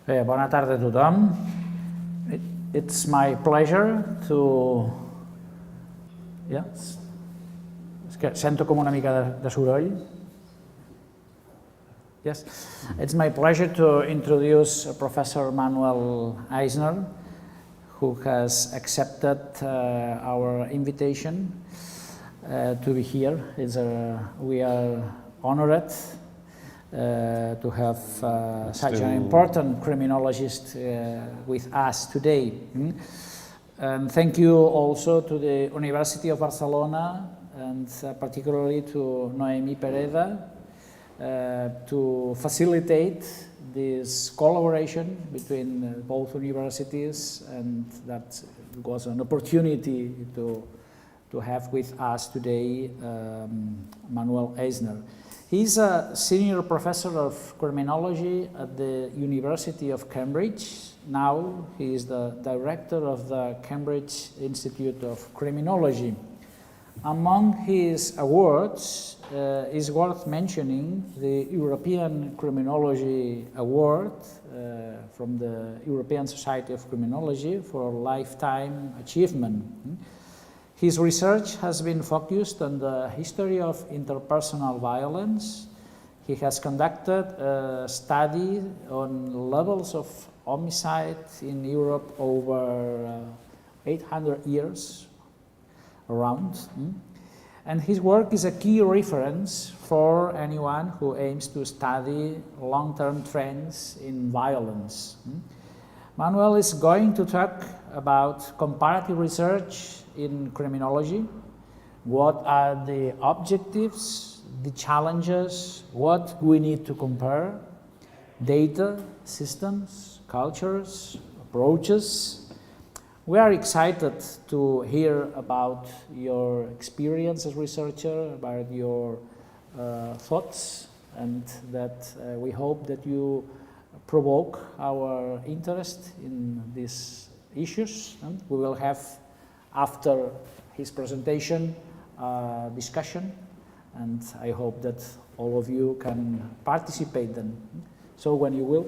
Bé, bona tarda a tothom. It's my pleasure to... Yes? És que sento com una mica de soroll. Yes. It's my pleasure to introduce Professor Manuel Eisner, who has accepted our invitation to be here. We are honored to have such an important criminologist with us today. And thank you also to the University of Barcelona and particularly to Noemi Pereda to facilitate this collaboration between both universities, and that was an opportunity to have with us today Manuel Eisner. He's a senior professor of criminology at the University of Cambridge. Now he is the director of the Cambridge Institute of Criminology. Among his awards is worth mentioning the European Criminology Award from the European Society of Criminology for Lifetime Achievement. His research has been focused on the history of interpersonal violence. He has conducted a study on levels of homicide in Europe over 800 years around. And his work is a key reference for anyone who aims to study long-term trends in violence. Manuel is going to talk about comparative research in criminology. What are the objectives, the challenges, what we need to compare, data, systems, cultures, approaches. We are excited to hear about your experience as researcher, about your thoughts, and that we hope that you provoke our interest in these issues. And we will have, after his presentation, discussion, and I hope that all of you can participate then. So when you will.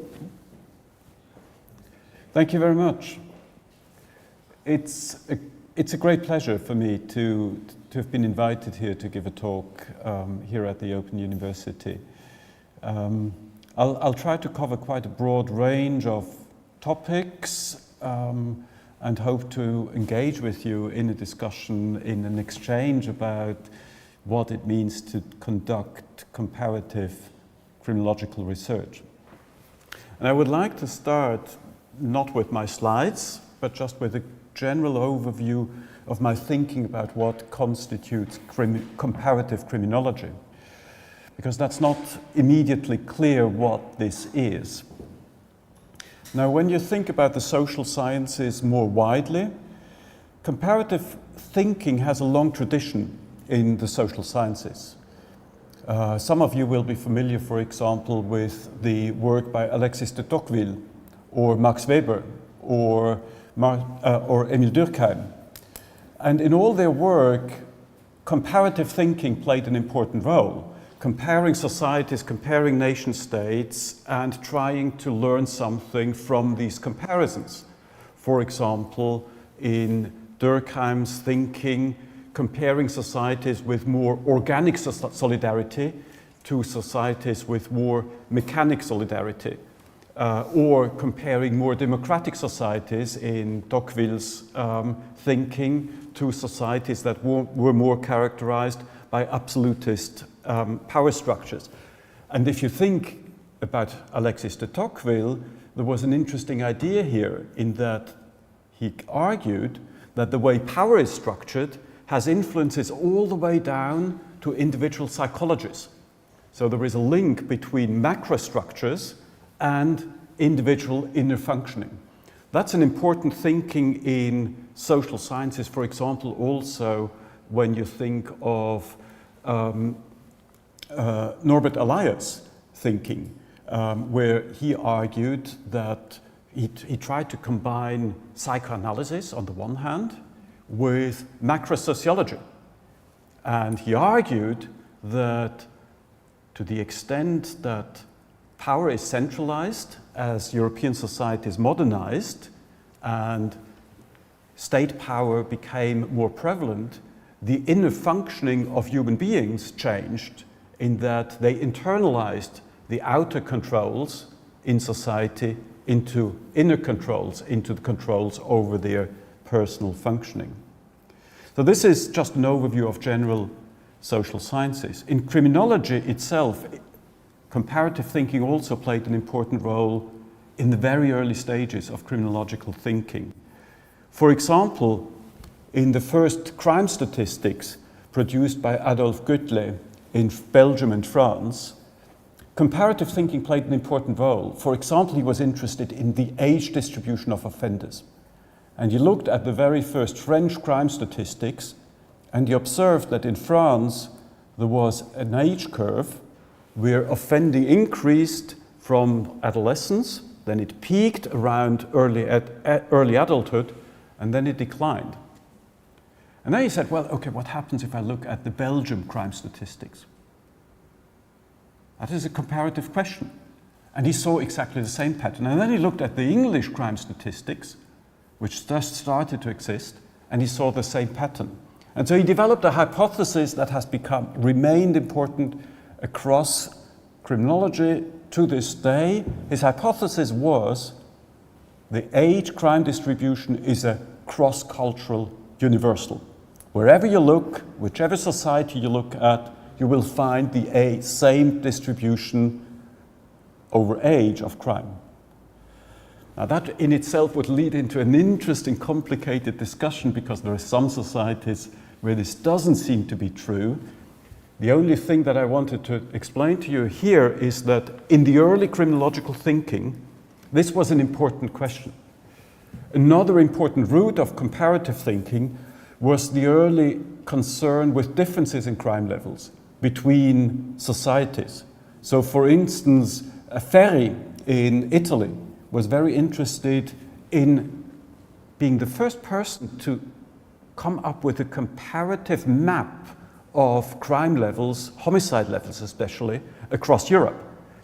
Thank you very much. It's a great pleasure for me to have been invited here to give a talk here at the Open University. I'll try to cover quite a broad range of topics and hope to engage with you in a discussion, in an exchange about what it means to conduct comparative criminological research. And I would like to start not with my slides, but just with a general overview of my thinking about what constitutes comparative criminology, because that's not immediately clear what this is. Now, when you think about the social sciences more widely, comparative thinking has a long tradition in the social sciences. Some of you will be familiar, for example, with the work by Alexis de Tocqueville, or Max Weber, or Emile Durkheim. And in all their work, comparative thinking played an important role, comparing societies, comparing nation states, and trying to learn something from these comparisons. For example, in Durkheim's thinking, comparing societies with more organic solidarity to societies with more mechanic solidarity. Or comparing more democratic societies in Tocqueville's thinking to societies that were more characterized by absolutist power structures. And if you think about Alexis de Tocqueville, there was an interesting idea here in that he argued that the way power is structured has influences all the way down to individual psychologies. So there is a link between macrostructures and individual inner functioning. That's an important thinking in social sciences, for example, also when you think of Norbit Alliance thinking, where he argued that he tried to combine psychoanalysis on the one hand with macrosociology. And he argued that to the extent that power is centralized as European societies modernized and state power became more prevalent, the inner functioning of human beings changed in that they internalized the outer controls in society into inner controls, into the controls over their personal functioning. So this is just an overview of general social sciences. In criminology itself, comparative thinking also played an important role in the very early stages of criminological thinking. For example, in the first crime statistics produced by Adolphe Gutlet in Belgium and France, comparative thinking played an important role. For example, he was interested in the age distribution of offenders. And he looked at the very first French crime statistics, and he observed that in France there was an age curve where offending increased from adolescence, then it peaked around early adulthood, and then it declined. And then he said, well, okay, what happens if I look at the Belgian crime statistics? That is a comparative question. And he saw exactly the same pattern. And then he looked at the English crime statistics, which just started to exist, and he saw the same pattern. And so he developed a hypothesis that has remained important across criminology to this day. His hypothesis was the age crime distribution is a cross-cultural universal. Wherever you look, whichever society you look at, you will find the same distribution over age of crime. Now that in itself would lead into an interesting, complicated discussion because there are some societies where this doesn't seem to be true. The only thing that I wanted to explain to you here is that in the early criminological thinking, this was an important question. Another important root of comparative thinking was the early concern with differences in crime levels between societies. So for instance, Ferri in Italy was very interested in being the first person to come up with a comparative map of crime levels, homicide levels especially, across Europe.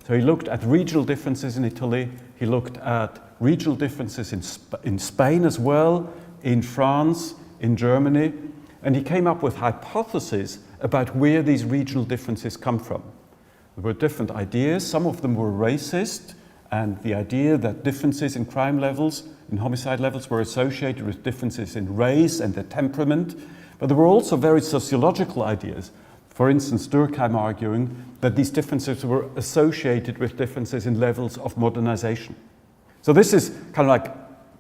So he looked at regional differences in Italy, he looked at regional differences in Spain as well, in France, in Germany, and he came up with hypotheses about where these regional differences come from. There were different ideas, some of them were racist, and the idea that differences in crime levels, in homicide levels, were associated with differences in race and their temperament. But there were also very sociological ideas. For instance, Durkheim arguing that these differences were associated with differences in levels of modernization. So this is kind of like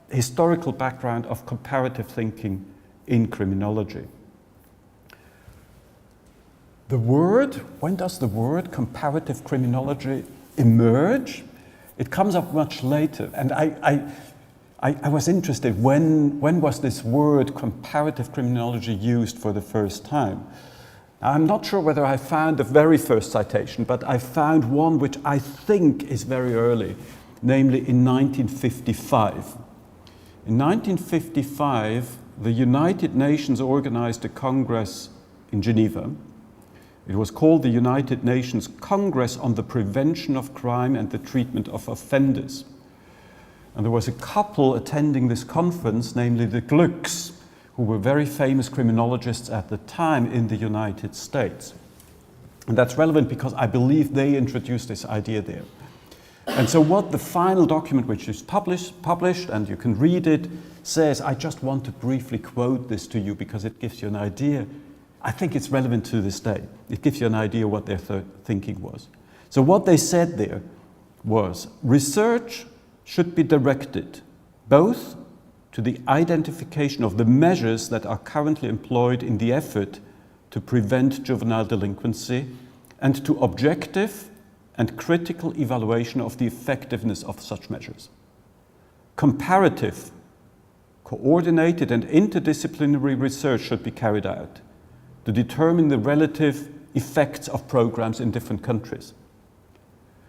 historical background of comparative thinking in criminology. The word, when does the word comparative criminology emerge? It comes up much later, and I was interested, when was this word comparative criminology used for the first time? I'm not sure whether I found the very first citation, but I found one which I think is very early, namely in 1955. In 1955, the United Nations organized a congress in Geneva. It was called the United Nations Congress on the Prevention of Crime and the Treatment of Offenders. And there was a couple attending this conference, namely the Glucks, who were very famous criminologists at the time in the United States. And that's relevant because I believe they introduced this idea there. And so what the final document, which is published, and you can read it, says, I just want to briefly quote this to you because it gives you an idea. I think it's relevant to this day. It gives you an idea what their thinking was. So what they said there was, research should be directed both to the identification of the measures that are currently employed in the effort to prevent juvenile delinquency and to objective and critical evaluation of the effectiveness of such measures. Comparative, coordinated and interdisciplinary research should be carried out to determine the relative effects of programs in different countries.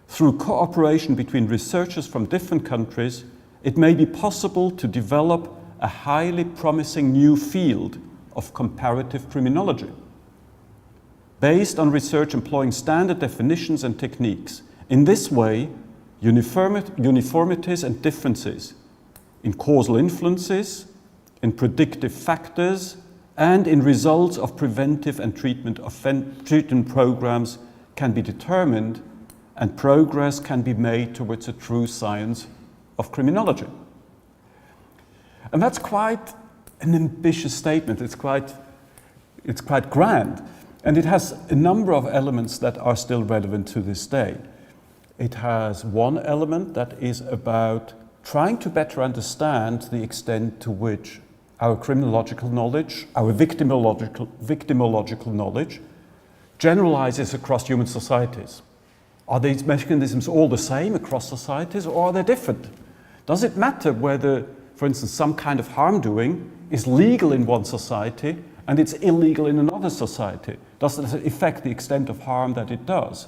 Through cooperation between researchers from different countries, it may be possible to develop a highly promising new field of comparative criminology. Based on research employing standard definitions and techniques, In this way, uniformities and differences in causal influences, in predictive factors, and in results of preventive and treatment programs can be determined, and progress can be made towards a true science of criminology. And that's quite an ambitious statement. It's quite grand. And it has a number of elements that are still relevant to this day. It has one element that is about trying to better understand the extent to which our criminological knowledge, our victimological knowledge, generalizes across human societies. Are these mechanisms all the same across societies, or are they different? Does it matter whether, for instance, some kind of harm doing is legal in one society and it's illegal in another society? Does it affect the extent of harm that it does?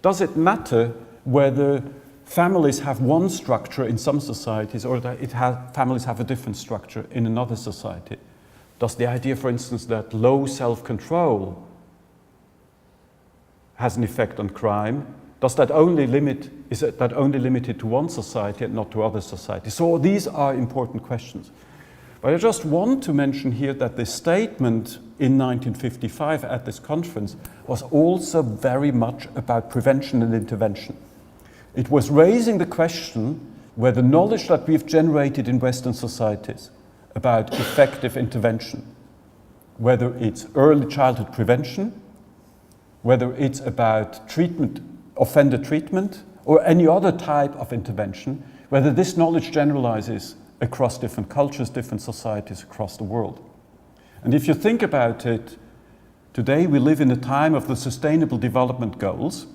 Does it matter whether families have one structure in some societies or that families have a different structure in another society? Does the idea, for instance, that low self-control has an effect on crime, is that only limited to one society and not to other societies? So these are important questions. But I just want to mention here that this statement in 1955 at this conference was also very much about prevention and intervention. It was raising the question whether knowledge that we've generated in Western societies about effective intervention, whether it's early childhood prevention, whether it's about treatment, offender treatment, or any other type of intervention, whether this knowledge generalizes across different cultures, different societies across the world. And if you think about it, today we live in a time of the Sustainable Development Goals,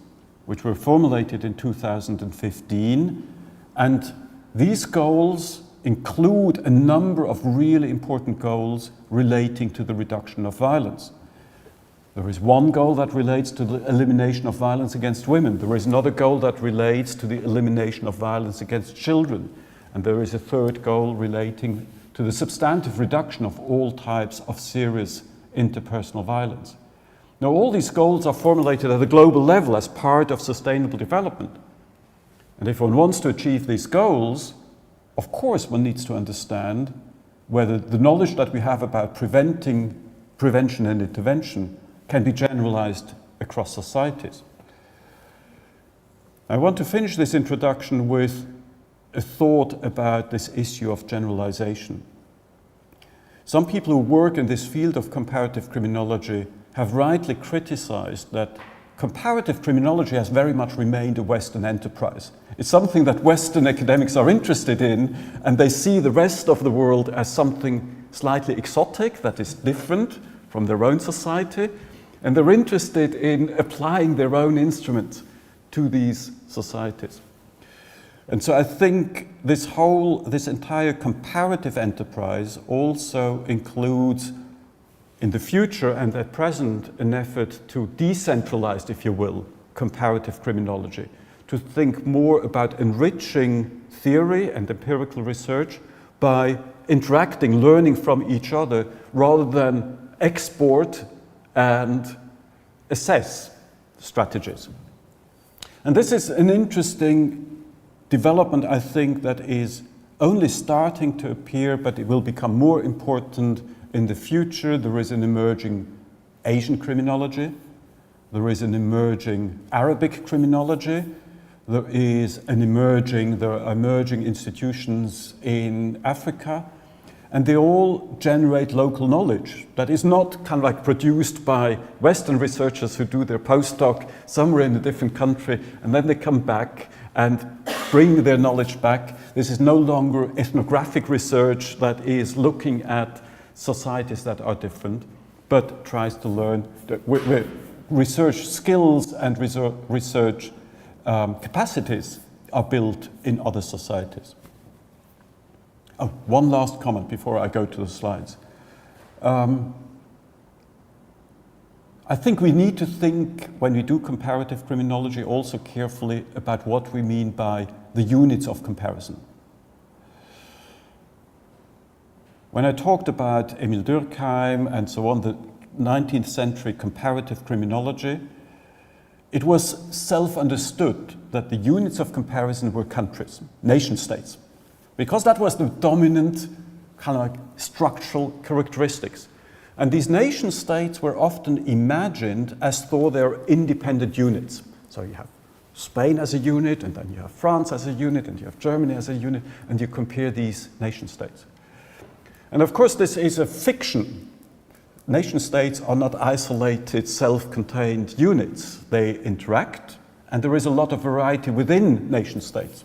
which were formulated in 2015, and these goals include a number of really important goals relating to the reduction of violence. There is one goal that relates to the elimination of violence against women. There is another goal that relates to the elimination of violence against children. And there is a third goal relating to the substantive reduction of all types of serious interpersonal violence. Now, all these goals are formulated at a global level as part of sustainable development. And if one wants to achieve these goals, of course one needs to understand whether the knowledge that we have about prevention and intervention can be generalized across societies. I want to finish this introduction with a thought about this issue of generalization. Some people who work in this field of comparative criminology have rightly criticized that comparative criminology has very much remained a Western enterprise. It's something that Western academics are interested in, and they see the rest of the world as something slightly exotic that is different from their own society, and they're interested in applying their own instruments to these societies. And so I think this entire comparative enterprise also includes, in the future and at present, an effort to decentralize, if you will, comparative criminology, to think more about enriching theory and empirical research by interacting, learning from each other, rather than export and assess strategies. And this is an interesting development, I think, that is only starting to appear, but it will become more important in the future. There is an emerging Asian criminology. There is an emerging Arabic criminology. There are emerging institutions in Africa. And they all generate local knowledge that is not kind of like produced by Western researchers who do their postdoc somewhere in a different country, and then they come back and bring their knowledge back. This is no longer ethnographic research that is looking at societies that are different, but tries to learn the research skills and research capacities are built in other societies. Oh, one last comment before I go to the slides. I think we need to think, when we do comparative criminology, also carefully about what we mean by the units of comparison. When I talked about Emil Durkheim and so on, the 19th century comparative criminology, it was self-understood that the units of comparison were countries, nation states, because that was the dominant kind of like structural characteristics. And these nation states were often imagined as though they're independent units. So you have Spain as a unit, and then you have France as a unit, and you have Germany as a unit, and you compare these nation states. And of course, this is a fiction. Nation states are not isolated, self-contained units. They interact, and there is a lot of variety within nation states.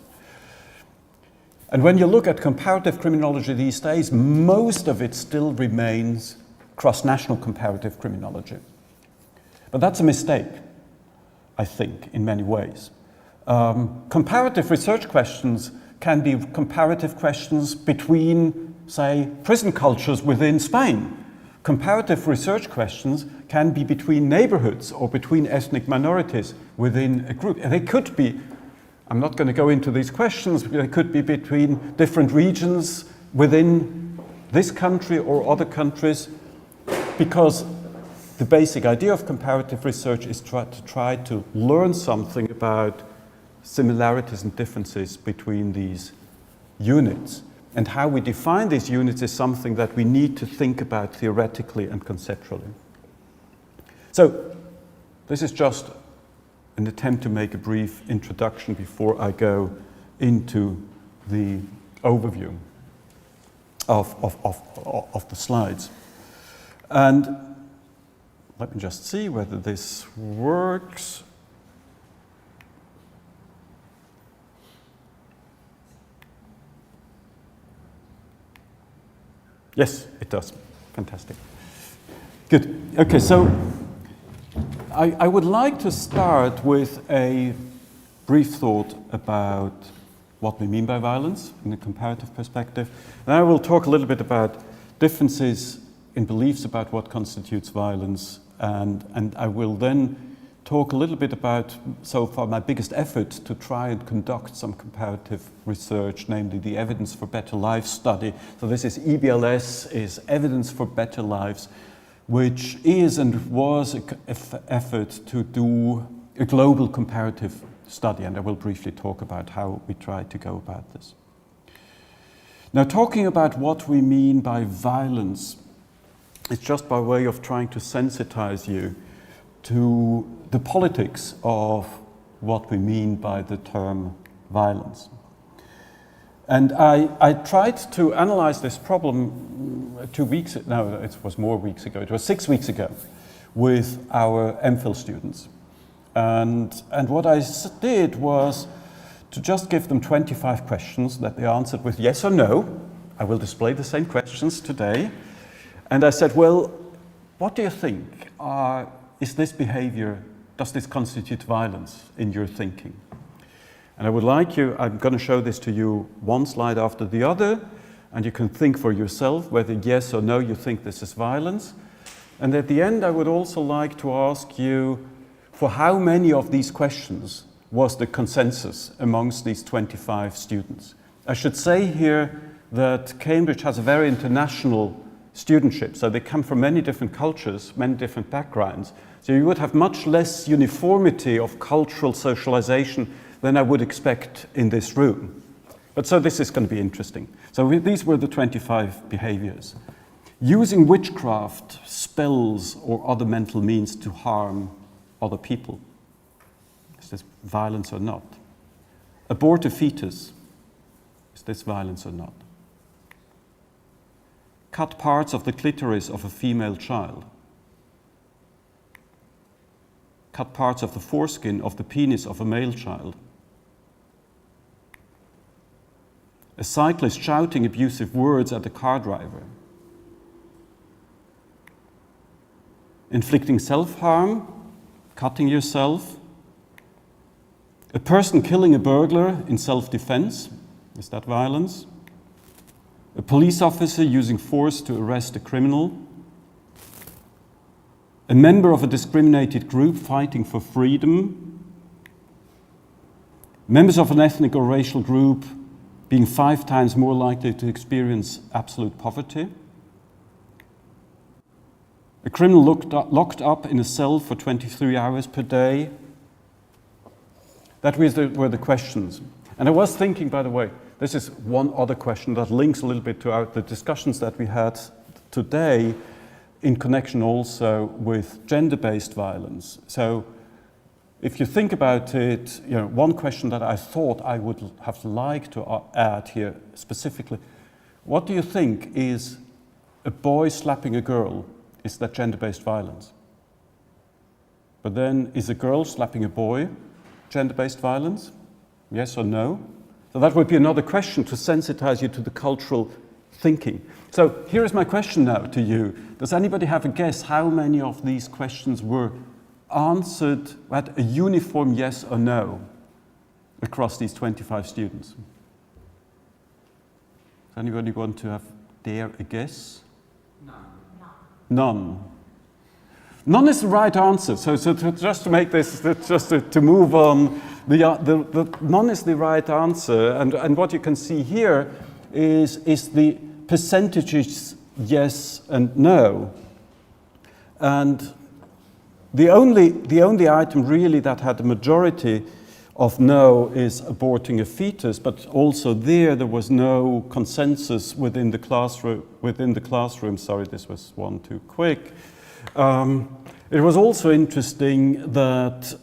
And when you look at comparative criminology these days, most of it still remains cross-national comparative criminology. But that's a mistake, I think, in many ways. Comparative research questions can be comparative questions between, say, prison cultures within Spain. Comparative research questions can be between neighborhoods or between ethnic minorities within a group. And they could be, I'm not going to go into these questions, but they could be between different regions within this country or other countries, because the basic idea of comparative research is to try to learn something about similarities and differences between these units. And how we define these units is something that we need to think about theoretically and conceptually. So this is just an attempt to make a brief introduction before I go into the overview of the slides. And let me just see whether this works. Yes, it does. Fantastic. Good. Okay, so I would like to start with a brief thought about what we mean by violence in a comparative perspective. And I will talk a little bit about differences in beliefs about what constitutes violence, and I will then talk a little bit about, so far, my biggest effort to try and conduct some comparative research, namely the Evidence for Better Lives study. So this is EBLS, is Evidence for Better Lives, which is and was an effort to do a global comparative study, and I will briefly talk about how we try to go about this. Now, talking about what we mean by violence, it's just by way of trying to sensitize you to the politics of what we mean by the term violence. And I tried to analyze this problem 2 weeks, no, it was more weeks ago, it was 6 weeks ago, with our MPhil students. And what I did was to just give them 25 questions that they answered with yes or no. I will display the same questions today. And I said, well, what do you think? Is this behavior, does this constitute violence in your thinking? And I would like you, I'm going to show this to you one slide after the other, and you can think for yourself whether yes or no you think this is violence. And at the end, I would also like to ask you, for how many of these questions was the consensus amongst these 25 students? I should say here that Cambridge has a very international studentship, so they come from many different cultures, many different backgrounds. So you would have much less uniformity of cultural socialization than I would expect in this room. But so this is going to be interesting. So these were the 25 behaviors. Using witchcraft, spells, or other mental means to harm other people. Is this violence or not? Abort a fetus. Is this violence or not? Cut parts of the clitoris of a female child. Cut parts of the foreskin of the penis of a male child. A cyclist shouting abusive words at a car driver. Inflicting self-harm, cutting yourself. A person killing a burglar in self-defense. Is that violence? A police officer using force to arrest a criminal. A member of a discriminated group fighting for freedom. Members of an ethnic or racial group being 5 times more likely to experience absolute poverty. A criminal locked up in a cell for 23 hours per day That were the questions. And I was thinking, by the way, this is one other question that links a little bit to the discussions that we had today in connection also with gender-based violence. So if you think about it, one question that I thought I would have liked to add here specifically, what do you think is a boy slapping a girl? Is that gender-based violence? But then, is a girl slapping a boy gender-based violence? Yes or no? So that would be another question to sensitize you to the cultural thinking. So here is my question now to you. Does anybody have a guess how many of these questions were answered at a uniform yes or no across these 25 students? Does anybody want to dare a guess? None. None is the right answer. So just to make this, just to move on, the none is the right answer. And what you can see here is the percentages yes and no. And the only item really that had the majority of no is aborting a fetus, but also there was no consensus within the classroom. Sorry, this was one too quick. It was also interesting that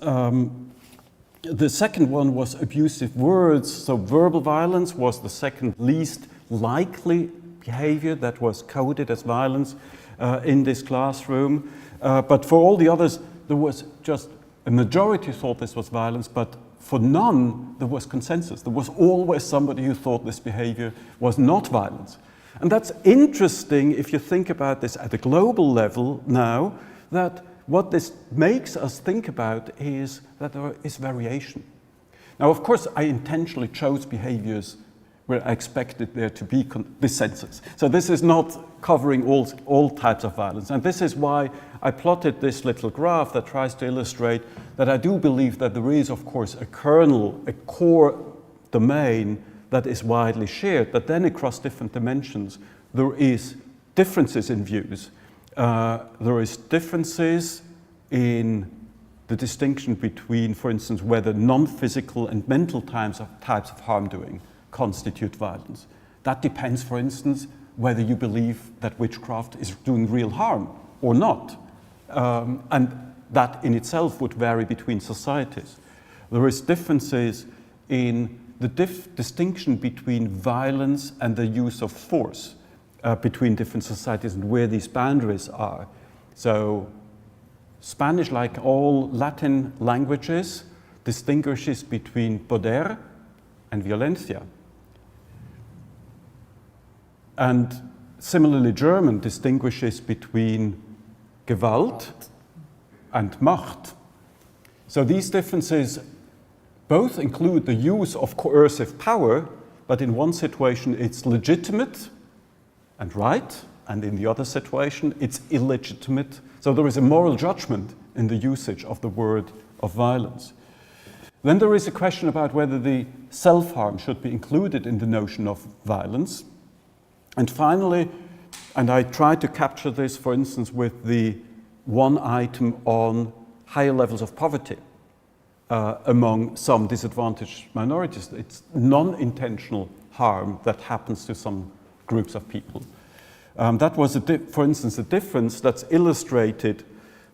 the second one was abusive words. So verbal violence was the second least likely behavior that was coded as violence in this classroom. But for all the others, there was just a majority thought this was violence, but for none, there was consensus. There was always somebody who thought this behavior was not violence. And that's interesting if you think about this at a global level now, that what this makes us think about is that there is variation. Now, of course, I intentionally chose behaviors where I expected there to be dissensus. So this is not covering all types of violence. And this is why I plotted this little graph that tries to illustrate that I do believe that there is, of course, a kernel, a core domain that is widely shared, but then across different dimensions, there is differences in views. There is differences in the distinction between, for instance, whether non-physical and mental types of harm doing constitute violence. That depends, for instance, whether you believe that witchcraft is doing real harm or not. And that in itself would vary between societies. There is differences in the distinction between violence and the use of force between different societies and where these boundaries are. So Spanish, like all Latin languages, distinguishes between poder and violencia. And similarly, German distinguishes between Gewalt and Macht. So these differences both include the use of coercive power, but in one situation it's legitimate and right, and in the other situation it's illegitimate. So there is a moral judgment in the usage of the word of violence. Then there is a question about whether the self-harm should be included in the notion of violence. And finally, and I tried to capture this, for instance, with the one item on higher levels of poverty among some disadvantaged minorities. It's non-intentional harm that happens to some groups of people. That was, for instance, a difference that's illustrated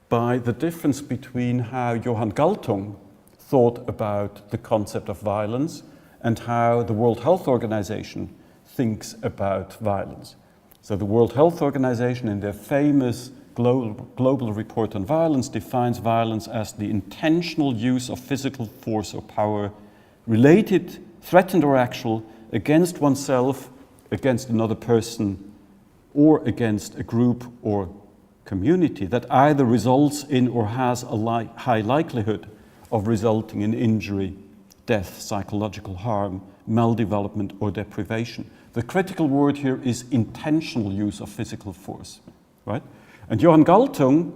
by the difference between how Johann Galtung thought about the concept of violence and how the World Health Organization thinks about violence. So the World Health Organization, in their famous global report on violence, defines violence as the intentional use of physical force or power related, threatened or actual, against oneself, against another person, or against a group or community that either results in or has a high likelihood of resulting in injury, death, psychological harm, maldevelopment, or deprivation. The critical word here is intentional use of physical force, right? And Johann Galtung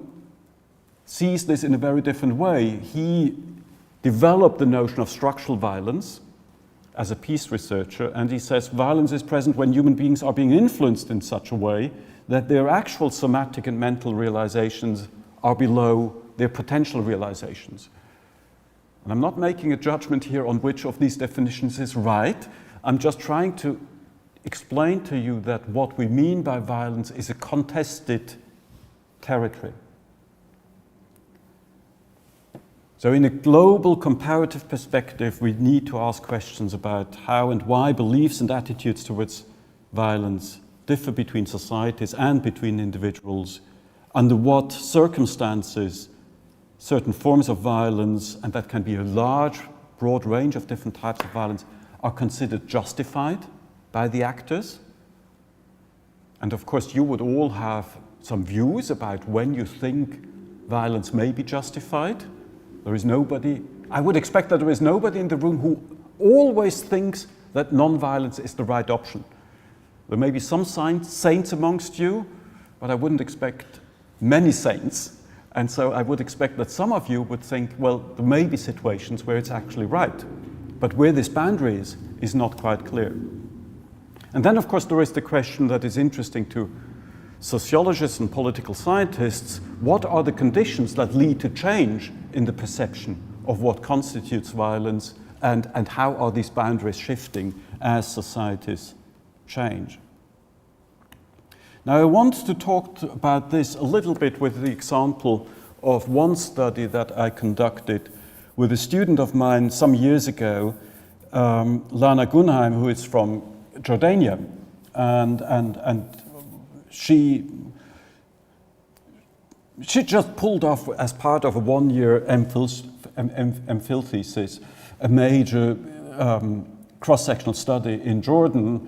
sees this in a very different way. He developed the notion of structural violence as a peace researcher, and he says violence is present when human beings are being influenced in such a way that their actual somatic and mental realizations are below their potential realizations. And I'm not making a judgment here on which of these definitions is right. I'm just trying to explain to you that what we mean by violence is a contested territory. So in a global comparative perspective, we need to ask questions about how and why beliefs and attitudes towards violence differ between societies and between individuals, under what circumstances certain forms of violence, and that can be a large, broad range of different types of violence, are considered justified by the actors. And of course, you would all have some views about when you think violence may be justified. There is nobody, I would expect that there is nobody in the room who always thinks that non-violence is the right option. There may be some saints amongst you, but I wouldn't expect many saints. And so I would expect that some of you would think, well, there may be situations where it's actually right. But where this boundary is not quite clear. And then, of course, there is the question that is interesting to sociologists and political scientists: what are the conditions that lead to change in the perception of what constitutes violence, and how are these boundaries shifting as societies change? Now, I want to talk about this a little bit with the example of one study that I conducted with a student of mine some years ago, Lana Gunheim, who is from Jordania, and she just pulled off, as part of a one-year MPhil thesis, a major cross-sectional study in Jordan.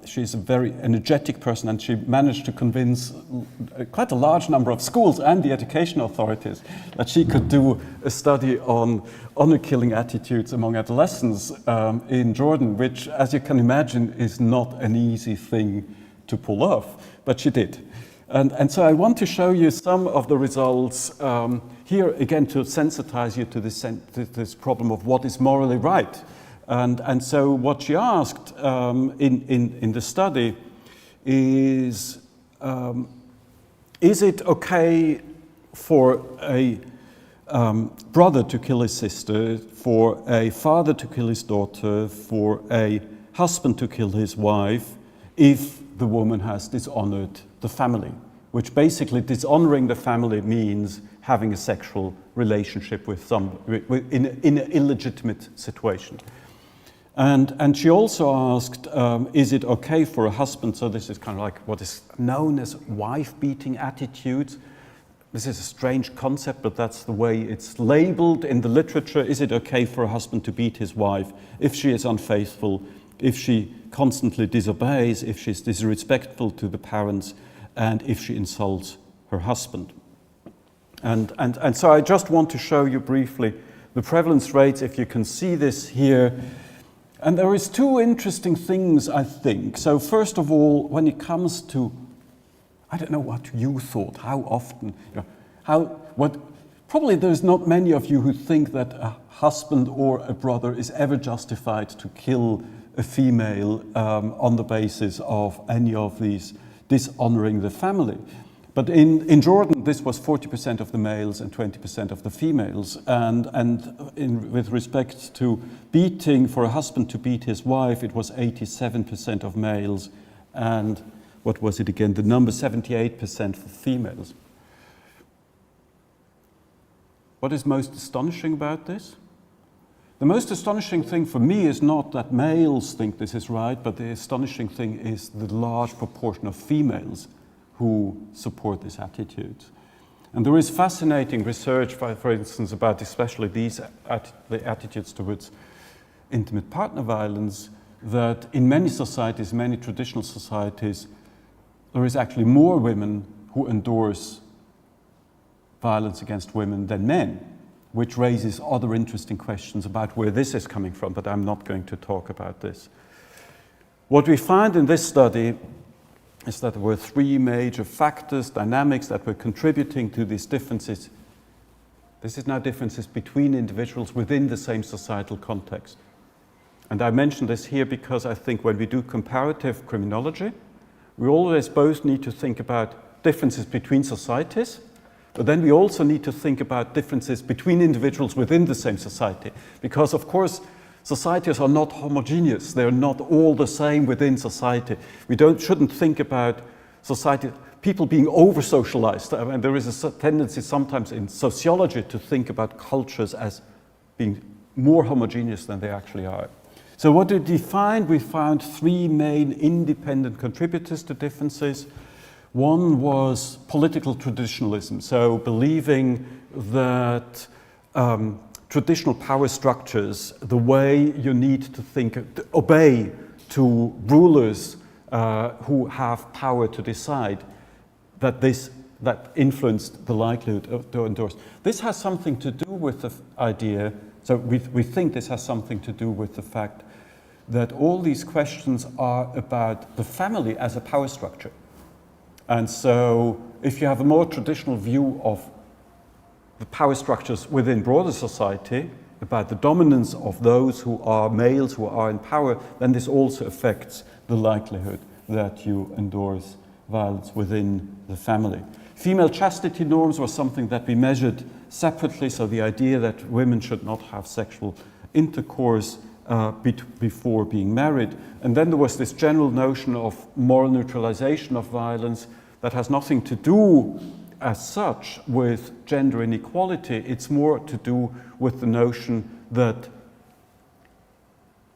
She's a very energetic person, and she managed to convince quite a large number of schools and the education authorities that she could do a study on honor-killing attitudes among adolescents in Jordan, which, as you can imagine, is not an easy thing to pull off, but she did. And so I want to show you some of the results here, again, to sensitize you to this problem of what is morally right. And so what she asked in the study is it okay for a brother to kill his sister, for a father to kill his daughter, for a husband to kill his wife, if the woman has dishonored the family? Which basically, dishonoring the family means having a sexual relationship with in an illegitimate situation. And she also asked, is it okay for a husband, so this is kind of like what is known as wife-beating attitudes. This is a strange concept, but that's the way it's labeled in the literature. Is it okay for a husband to beat his wife if she is unfaithful, if she constantly disobeys, if she's disrespectful to the parents, and if she insults her husband? And so I just want to show you briefly the prevalence rates, if you can see this here. And there is two interesting things, I think. So first of all, when it comes to, I don't know what you thought, how often, probably there's not many of you who think that a husband or a brother is ever justified to kill a female on the basis of any of these dishonoring the family. But in Jordan, this was 40% of the males and 20% of the females. And with respect to beating, for a husband to beat his wife, it was 87% of males. And what was it again? The number 78% for females. What is most astonishing about this? The most astonishing thing for me is not that males think this is right, but the astonishing thing is the large proportion of females who support this attitude. And there is fascinating research, for instance, about especially the attitudes towards intimate partner violence, that in many societies, many traditional societies, there is actually more women who endorse violence against women than men, which raises other interesting questions about where this is coming from, but I'm not going to talk about this. What we find in this study is that there were three major factors, dynamics, that were contributing to these differences. This is now differences between individuals within the same societal context. And I mention this here because I think when we do comparative criminology, we always both need to think about differences between societies, But then we also need to think about differences between individuals within the same society. Because, of course, societies are not homogeneous. They're not all the same within society. We shouldn't think about society, people being over-socialized. I mean, there is a tendency sometimes in sociology to think about cultures as being more homogeneous than they actually are. So what did we find? We found three main independent contributors to differences. One was political traditionalism, so believing that traditional power structures, the way you need to think, obey to rulers who have power to decide, that influenced the likelihood to endorse. This has something to do with the idea, so we think this has something to do with the fact that all these questions are about the family as a power structure. And so if you have a more traditional view of the power structures within broader society, about the dominance of those who are males who are in power, then this also affects the likelihood that you endorse violence within the family. Female chastity norms was something that we measured separately, so the idea that women should not have sexual intercourse before being married. And then there was this general notion of moral neutralization of violence that has nothing to do as such with gender inequality. It's more to do with the notion that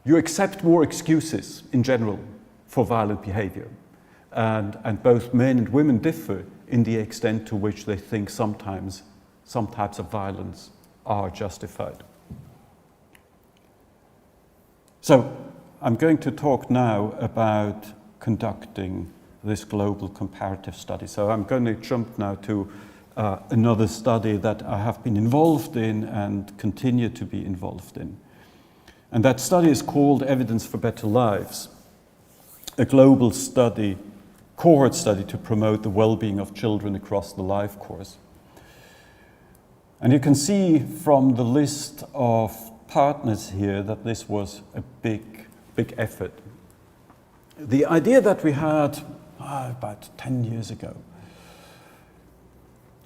you accept more excuses in general for violent behavior. And both men and women differ in the extent to which they think sometimes some types of violence are justified. So I'm going to talk now about conducting this global comparative study. So I'm going to jump now to another study that I have been involved in and continue to be involved in. And that study is called Evidence for Better Lives, a global study, cohort study to promote the well-being of children across the life course. And you can see from the list of partners here that this was a big effort. The idea that we had about 10 years ago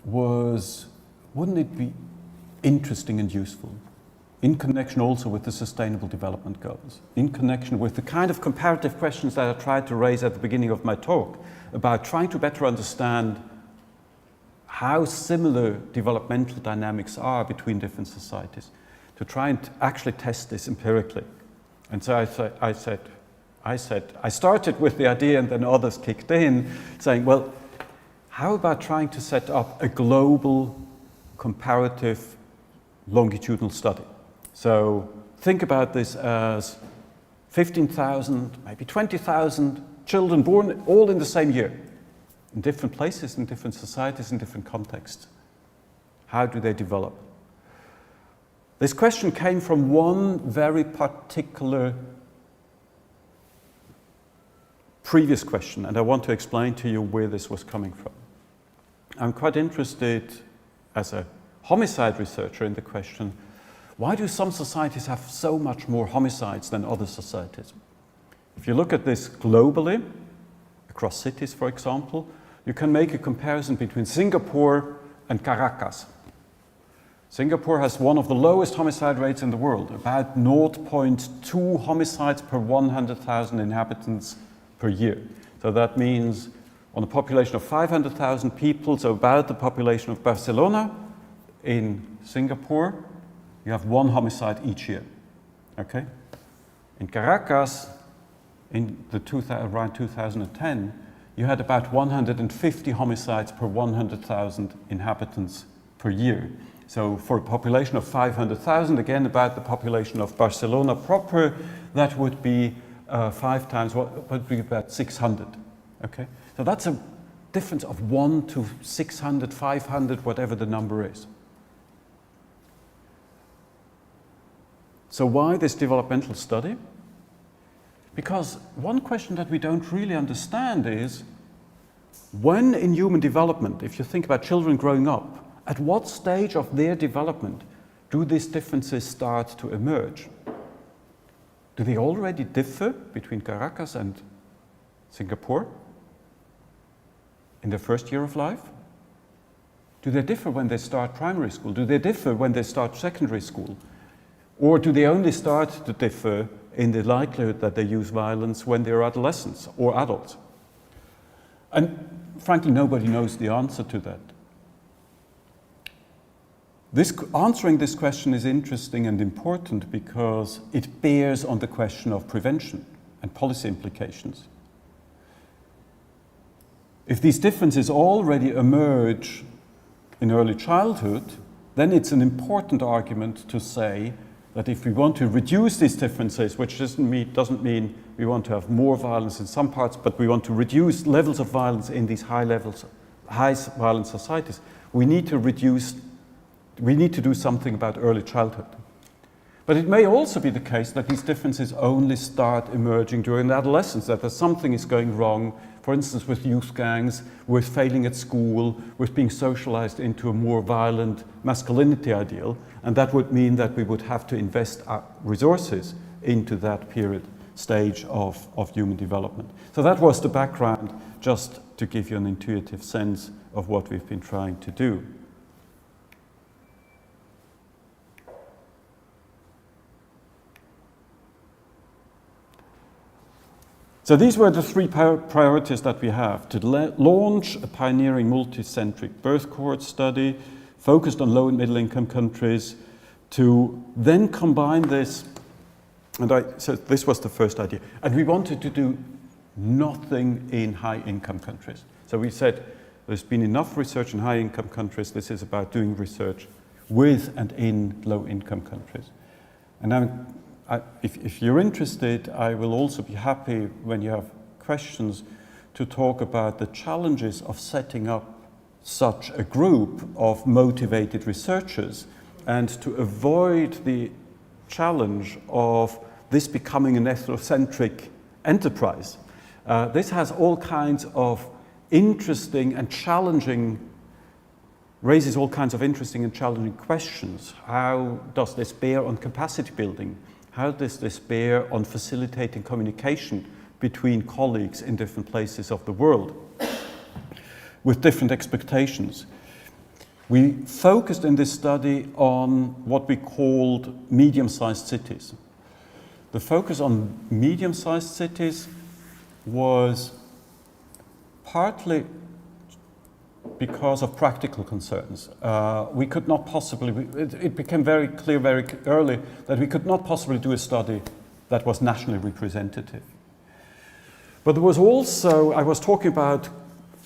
was, wouldn't it be interesting and useful, in connection also with the Sustainable Development Goals, in connection with the kind of comparative questions that I tried to raise at the beginning of my talk, about trying to better understand how similar developmental dynamics are between different societies, to try and actually test this empirically. And so I started with the idea, and then others kicked in, saying, well, how about trying to set up a global comparative longitudinal study? So think about this as 15,000, maybe 20,000 children born all in the same year, in different places, in different societies, in different contexts. How do they develop? This question came from one very particular previous question, and I want to explain to you where this was coming from. I'm quite interested as a homicide researcher in the question, why do some societies have so much more homicides than other societies? If you look at this globally, across cities, for example, you can make a comparison between Singapore and Caracas. Singapore has one of the lowest homicide rates in the world, about 0.2 homicides per 100,000 inhabitants per year. So that means on a population of 500,000 people, so about the population of Barcelona, in Singapore, you have one homicide each year. Okay? In Caracas, around 2010, you had about 150 homicides per 100,000 inhabitants per year. So for a population of 500,000, again about the population of Barcelona proper, that would be 5 times, what would be about 600. Okay? So that's a difference of 1 to 600, 500, whatever the number is. So why this developmental study? Because one question that we don't really understand is, when in human development, if you think about children growing up, at what stage of their development do these differences start to emerge? Do they already differ between Caracas and Singapore in their first year of life? Do they differ when they start primary school? Do they differ when they start secondary school? Or do they only start to differ in the likelihood that they use violence when they're adolescents or adults? And frankly, nobody knows the answer to that. Answering this question is interesting and important because it bears on the question of prevention and policy implications. If these differences already emerge in early childhood, then it's an important argument to say that if we want to reduce these differences, which doesn't mean we want to have more violence in some parts, but we want to reduce levels of violence in these high violence societies, we need to do something about early childhood. But it may also be the case that these differences only start emerging during adolescence, that something is going wrong, for instance, with youth gangs, with failing at school, with being socialized into a more violent masculinity ideal, and that would mean that we would have to invest our resources into that stage of human development. So that was the background, just to give you an intuitive sense of what we've been trying to do. So these were the three priorities that we have: to launch a pioneering multi-centric birth cohort study focused on low and middle income countries, to then combine this, so this was the first idea, and we wanted to do nothing in high income countries. So we said there's been enough research in high income countries, this is about doing research with and in low income countries. And if you're interested, I will also be happy, when you have questions, to talk about the challenges of setting up such a group of motivated researchers and to avoid the challenge of this becoming an ethnocentric enterprise. This has all kinds of interesting and challenging, raises all kinds of interesting and challenging questions. How does this bear on capacity building? How does this bear on facilitating communication between colleagues in different places of the world with different expectations? We focused in this study on what we called medium-sized cities. The focus on medium-sized cities was partly because of practical concerns. We could not possibly, it became very clear very early that we could not possibly do a study that was nationally representative. But there was also, I was talking about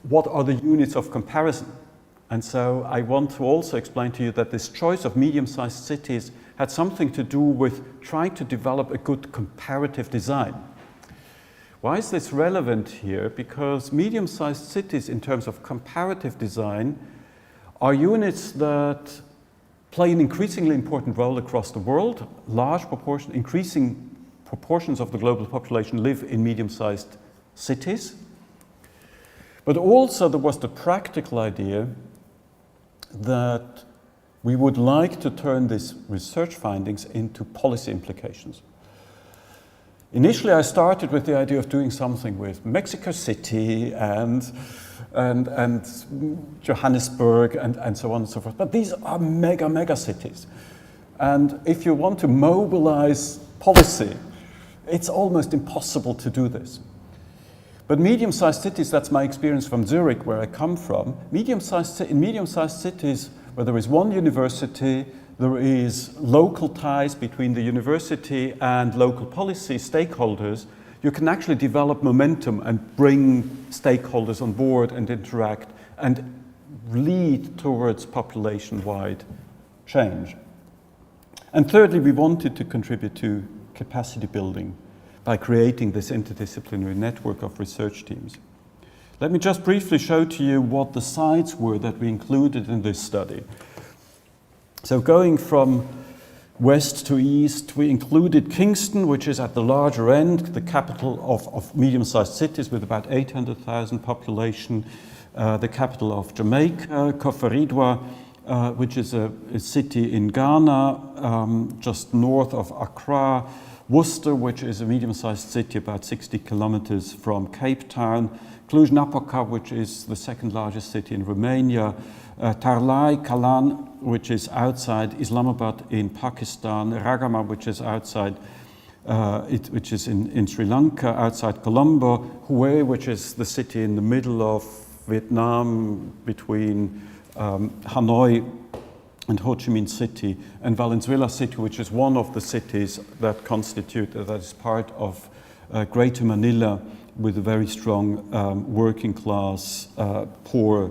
what are the units of comparison. And so I want to also explain to you that this choice of medium-sized cities had something to do with trying to develop a good comparative design. Why is this relevant here? Because medium-sized cities, in terms of comparative design, are units that play an increasingly important role across the world. Increasing proportions of the global population live in medium-sized cities. But also there was the practical idea that we would like to turn these research findings into policy implications. Initially, I started with the idea of doing something with Mexico City and Johannesburg and so on and so forth. But these are mega cities. And if you want to mobilize policy, it's almost impossible to do this. But medium-sized cities, that's my experience from Zurich, where I come from, in medium-sized cities where there is one university, there is local ties between the university and local policy stakeholders, you can actually develop momentum and bring stakeholders on board and interact and lead towards population-wide change. And thirdly, we wanted to contribute to capacity building by creating this interdisciplinary network of research teams. Let me just briefly show to you what the sites were that we included in this study. So going from west to east, we included Kingston, which is at the larger end, the capital of medium-sized cities with about 800,000 population, the capital of Jamaica, Koforidua, which is a city in Ghana, just north of Accra, Worcester, which is a medium-sized city about 60 kilometers from Cape Town, Cluj-Napoca, which is the second largest city in Romania, Tarlai, Kalan, which is outside Islamabad in Pakistan, Ragama, which is outside, which is in Sri Lanka, outside Colombo, Hue, which is the city in the middle of Vietnam between Hanoi and Ho Chi Minh City, and Valenzuela City, which is one of the cities that is part of Greater Manila, with a very strong working class, poor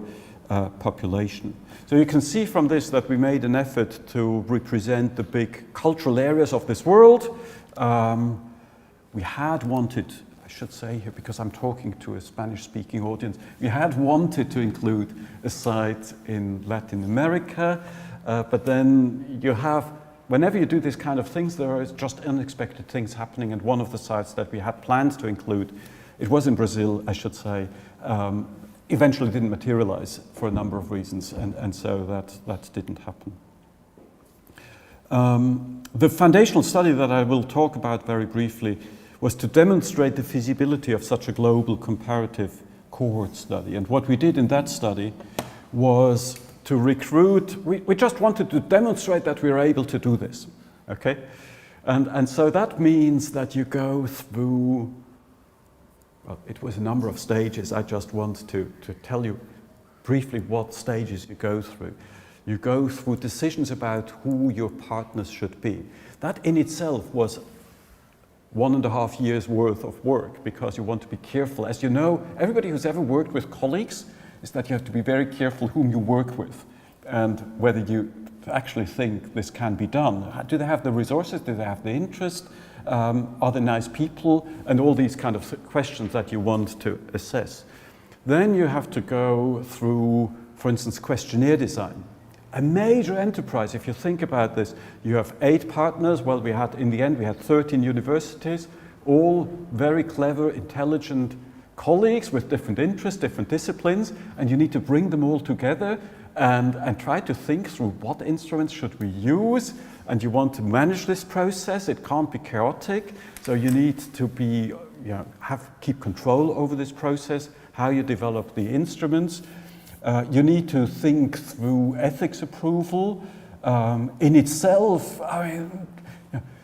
population. So you can see from this that we made an effort to represent the big cultural areas of this world. We had wanted, I should say here, because I'm talking to a Spanish-speaking audience, we had wanted to include a site in Latin America, but then you have, whenever you do these kind of things, there are just unexpected things happening, and one of the sites that we had plans to include, it was in Brazil, I should say, eventually didn't materialize for a number of reasons, and so that didn't happen. The foundational study that I will talk about very briefly was to demonstrate the feasibility of such a global comparative cohort study. And what we did in that study was to recruit, we just wanted to demonstrate that we were able to do this, okay? And so that means that you go through, well, it was a number of stages. I just want to tell you briefly what stages you go through. You go through decisions about who your partners should be. That in itself was 1.5 years worth of work, because you want to be careful. As you know, everybody who's ever worked with colleagues is that you have to be very careful whom you work with and whether you actually think this can be done. Do they have the resources? Do they have the interest? Are they nice people? And all these kind of questions that you want to assess. Then you have to go through, for instance, questionnaire design. A major enterprise, if you think about this, you have 8 partners. Well, in the end, we had 13 universities, all very clever, intelligent colleagues with different interests, different disciplines, and you need to bring them all together and try to think through what instruments should we use, and you want to manage this process. It can't be chaotic, so you need to be, keep control over this process, how you develop the instruments. You need to think through ethics approval. In itself,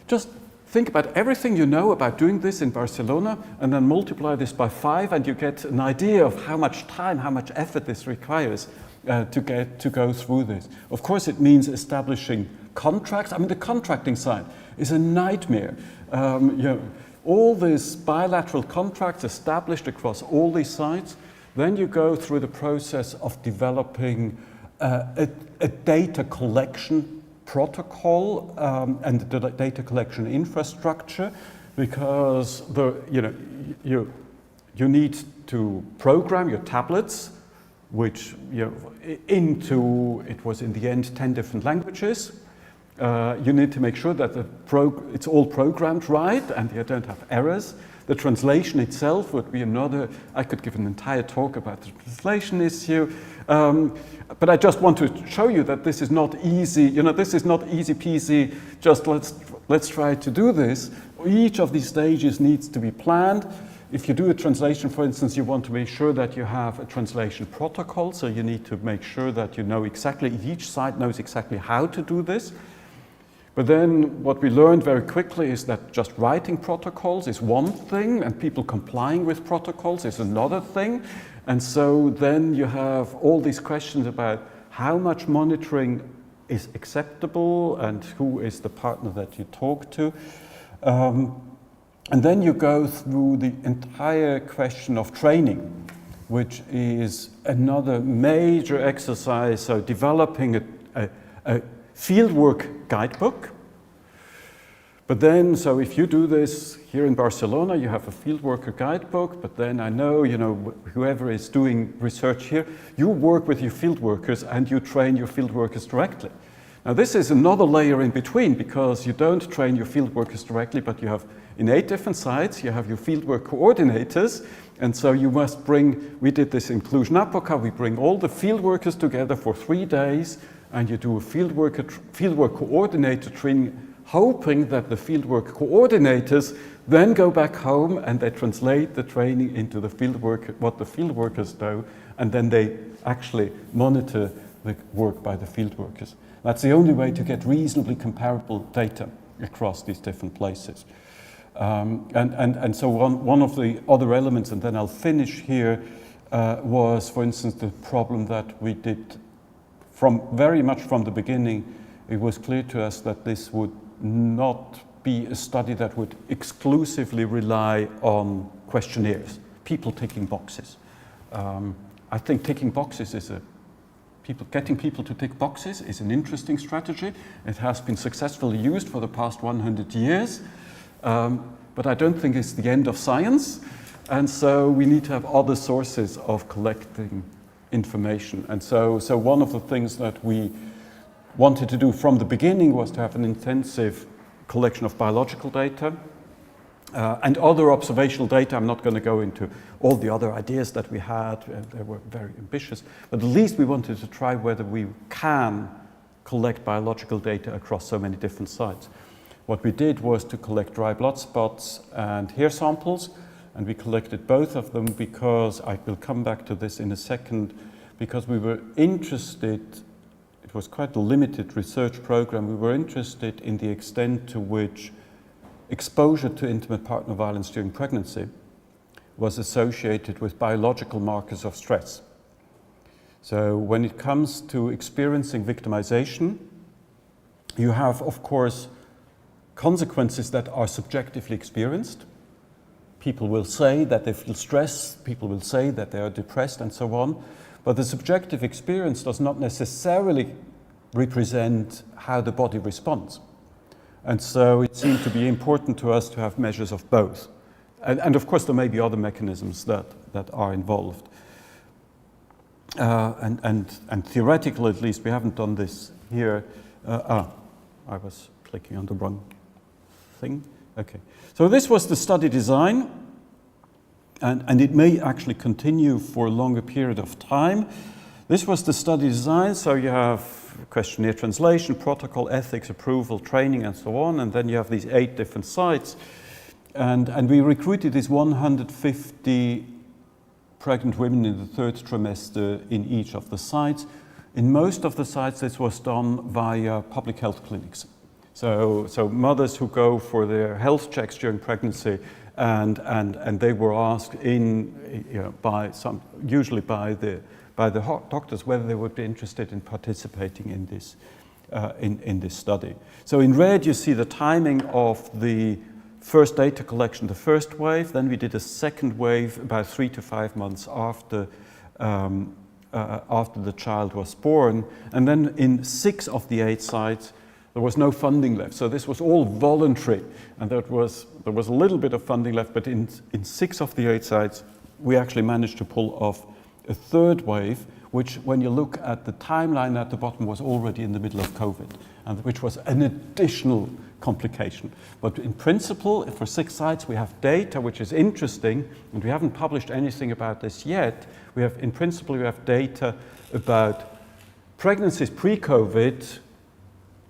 just think about everything you know about doing this in Barcelona, and then multiply this by 5, and you get an idea of how much time, how much effort this requires to go through this. Of course, it means establishing contracts. I mean, the contracting side is a nightmare. All these bilateral contracts established across all these sites. Then you go through the process of developing a data collection protocol and the data collection infrastructure, because you need to program your tablets, which it was in the end 10 different languages. You need to make sure that it's all programmed right and you don't have errors. The translation itself would be another, I could give an entire talk about the translation issue, but I just want to show you that this is not easy, this is not easy peasy, just let's try to do this. Each of these stages needs to be planned. If you do a translation, for instance, you want to make sure that you have a translation protocol, so you need to make sure that you know exactly, each side knows exactly how to do this. But then what we learned very quickly is that just writing protocols is one thing, and people complying with protocols is another thing. And so then you have all these questions about how much monitoring is acceptable and who is the partner that you talk to. And then you go through the entire question of training, which is another major exercise. So developing a fieldwork guidebook. But then, so if you do this here in Barcelona, you have a fieldworker guidebook, but then I know, whoever is doing research here, you work with your fieldworkers and you train your fieldworkers directly. Now this is another layer in between, because you don't train your fieldworkers directly, but you have, in 8 different sites, you have your fieldwork coordinators, and so you must bring, we did this in Cluj-Napoca, we bring all the fieldworkers together for 3 days, and you do a fieldwork coordinator training hoping that the fieldwork coordinators then go back home and they translate the training into the fieldwork, what the field workers do, and then they actually monitor the work by the field workers. That's the only way to get reasonably comparable data across these different places. And so one of the other elements, and then I'll finish here, was, for instance, the problem that we did very much from the beginning. It was clear to us that this would not be a study that would exclusively rely on questionnaires, people ticking boxes. I think ticking boxes is getting people to tick boxes is an interesting strategy. It has been successfully used for the past 100 years, but I don't think it's the end of science. And so we need to have other sources of collecting information. And so one of the things that we wanted to do from the beginning was to have an intensive collection of biological data and other observational data. I'm not going to go into all the other ideas that we had. They were very ambitious. But at least we wanted to try whether we can collect biological data across so many different sites. What we did was to collect dry blood spots and hair samples. And we collected both of them because, I will come back to this in a second, because we were interested, it was quite a limited research program, we were interested in the extent to which exposure to intimate partner violence during pregnancy was associated with biological markers of stress. So when it comes to experiencing victimization, you have, of course, consequences that are subjectively experienced. People will say that they feel stress, people will say that they are depressed and so on, but the subjective experience does not necessarily represent how the body responds. And so it seemed to be important to us to have measures of both. And of course there may be other mechanisms that are involved. And theoretically at least, we haven't done this here. I was clicking on the wrong thing. Okay, so this was the study design, and it may actually continue for a longer period of time. This was the study design, so you have questionnaire translation, protocol, ethics, approval, training, and so on, and then you have these 8 different sites. And we recruited these 150 pregnant women in the 3rd trimester in each of the sites. In most of the sites, this was done via public health clinics. So mothers who go for their health checks during pregnancy, and they were asked usually by the doctors whether they would be interested in participating in this in this study. So in red you see the timing of the first data collection, the first wave. Then we did a second wave about 3 to 5 months after the child was born, and then in 6 of the 8 sites there was no funding left. So this was all voluntary, and there was a little bit of funding left, but in 6 of the 8 sites, we actually managed to pull off a 3rd wave, which, when you look at the timeline at the bottom, was already in the middle of COVID, and which was an additional complication. But in principle, for 6 sites, we have data which is interesting, and we haven't published anything about this yet. In principle, we have data about pregnancies pre-COVID,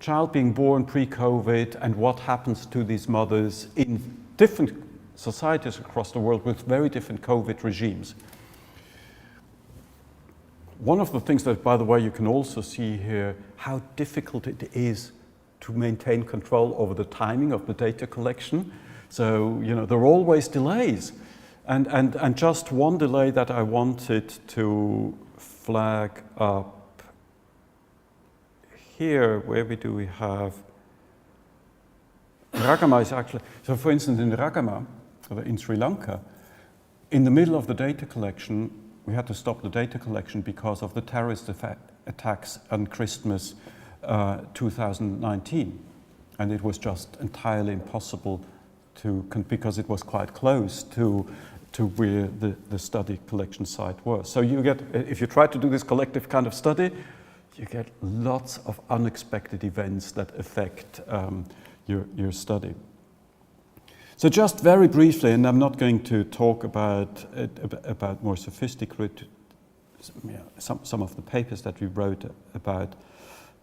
child being born pre-COVID, and what happens to these mothers in different societies across the world with very different COVID regimes. One of the things that, by the way, you can also see here, how difficult it is to maintain control over the timing of the data collection. So, there are always delays. And just one delay that I wanted to flag up here, where do we have Ragama is actually, so for instance in Ragama, in Sri Lanka, in the middle of the data collection, we had to stop the data collection because of the terrorist attacks on Christmas 2019. And it was just entirely impossible because it was quite close to where the study collection site was. So if you try to do this collective kind of study, you get lots of unexpected events that affect your study. So just very briefly, and I'm not going to talk about more sophisticated, some of the papers that we wrote about,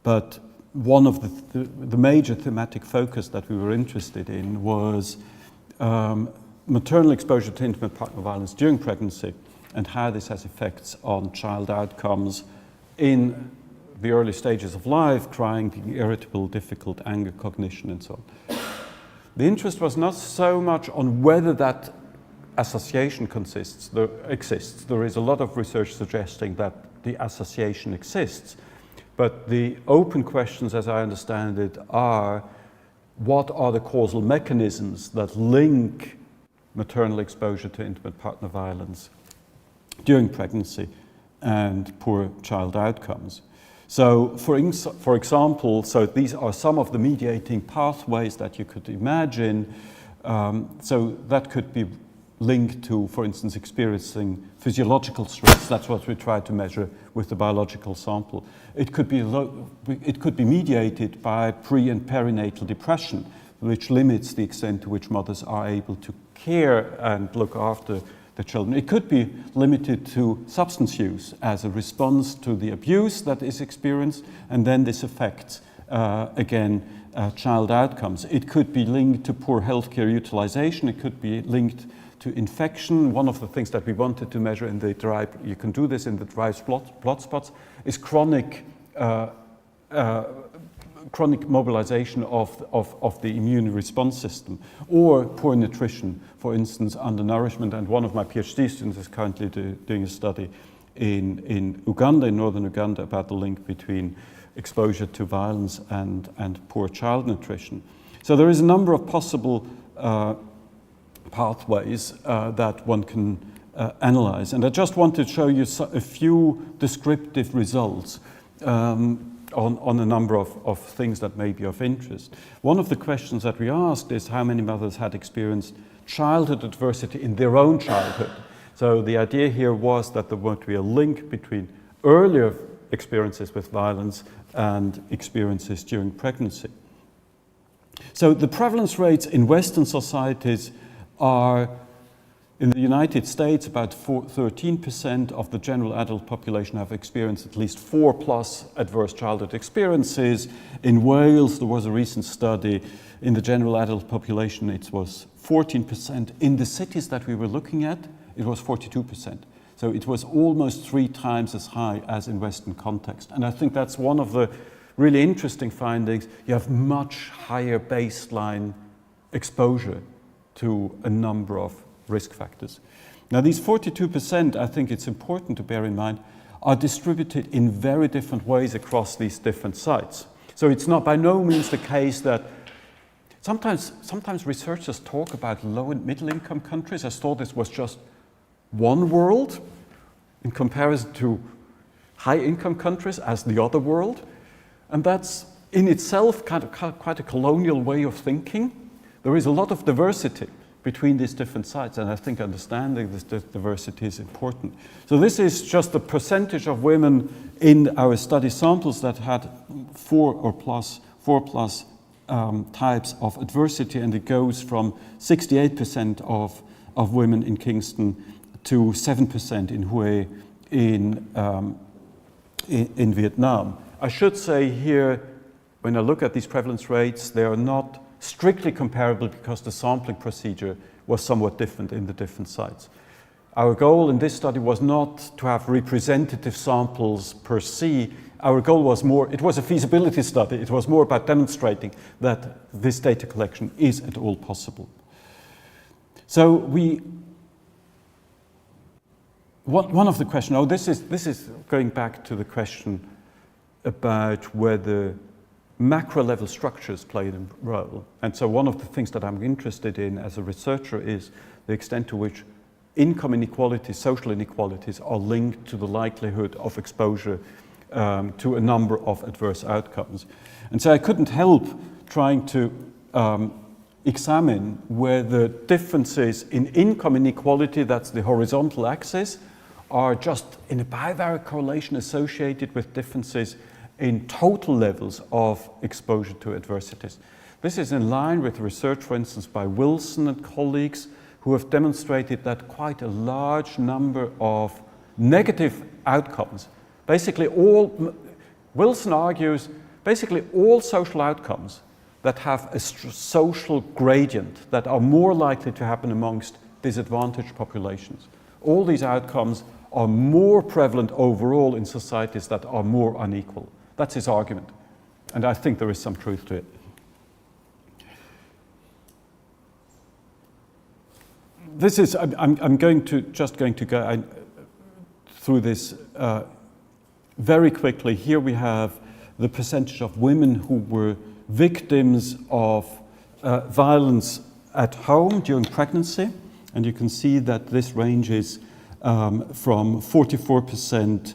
but one of the major thematic focus that we were interested in was maternal exposure to intimate partner violence during pregnancy and how this has effects on child outcomes in the early stages of life, crying, being irritable, difficult, anger, cognition, and so on. The interest was not so much on whether that association exists. There is a lot of research suggesting that the association exists, but the open questions, as I understand it, are what are the causal mechanisms that link maternal exposure to intimate partner violence during pregnancy and poor child outcomes. So for example, so these are some of the mediating pathways that you could imagine. So that could be linked to, for instance, experiencing physiological stress. That's what we try to measure with the biological sample. It could be mediated by pre- and perinatal depression, which limits the extent to which mothers are able to care and look after the children. It could be limited to substance use as a response to the abuse that is experienced, and then this affects, child outcomes. It could be linked to poor healthcare utilization. It could be linked to infection. One of the things that we wanted to measure in the derived, you can do this in the derived blood spots, is chronic mobilization of the immune response system, or poor nutrition, for instance, undernourishment. And one of my PhD students is currently doing a study in Uganda, in northern Uganda, about the link between exposure to violence and poor child nutrition. So there is a number of possible pathways that one can analyze. And I just want to show you a few descriptive results on a number of things that may be of interest. One of the questions that we asked is how many mothers had experienced childhood adversity in their own childhood. So the idea here was that there would be a link between earlier experiences with violence and experiences during pregnancy. So the prevalence rates in Western societies are, in the United States, about 13% of the general adult population have experienced at least 4+ adverse childhood experiences. In Wales, there was a recent study. In the general adult population, it was 14%. In the cities that we were looking at, it was 42%. So it was almost 3 times as high as in Western context. And I think that's one of the really interesting findings. You have much higher baseline exposure to a number of risk factors. Now, these 42%, I think it's important to bear in mind, are distributed in very different ways across these different sites. So it's not by no means the case that sometimes researchers talk about low and middle income countries. I thought this was just one world in comparison to high income countries as the other world. And that's in itself quite a colonial way of thinking. There is a lot of diversity between these different sites, and I think understanding this diversity is important. So this is just the percentage of women in our study samples that had 4 plus types of adversity, and it goes from 68% of women in Kingston to 7% in Hue in Vietnam. I should say here, when I look at these prevalence rates, they are not strictly comparable because the sampling procedure was somewhat different in the different sites. Our goal in this study was not to have representative samples per se. Our goal was more, it was a feasibility study. It was more about demonstrating that this data collection is at all possible. So one of the questions, this is going back to the question about whether macro level structures played a role. And so one of the things that I'm interested in as a researcher is the extent to which income inequalities, social inequalities are linked to the likelihood of exposure to a number of adverse outcomes. And so I couldn't help trying to examine whether differences in income inequality, that's the horizontal axis, are just in a bivariate correlation associated with differences in total levels of exposure to adversities. This is in line with research, for instance, by Wilson and colleagues, who have demonstrated that quite a large number of negative outcomes, basically Wilson argues basically all social outcomes that have a social gradient that are more likely to happen amongst disadvantaged populations. All these outcomes are more prevalent overall in societies that are more unequal. That's his argument. And I think there is some truth to it. This is, I'm going to go through this very quickly. Here we have the percentage of women who were victims of violence at home during pregnancy. And you can see that this ranges from 44%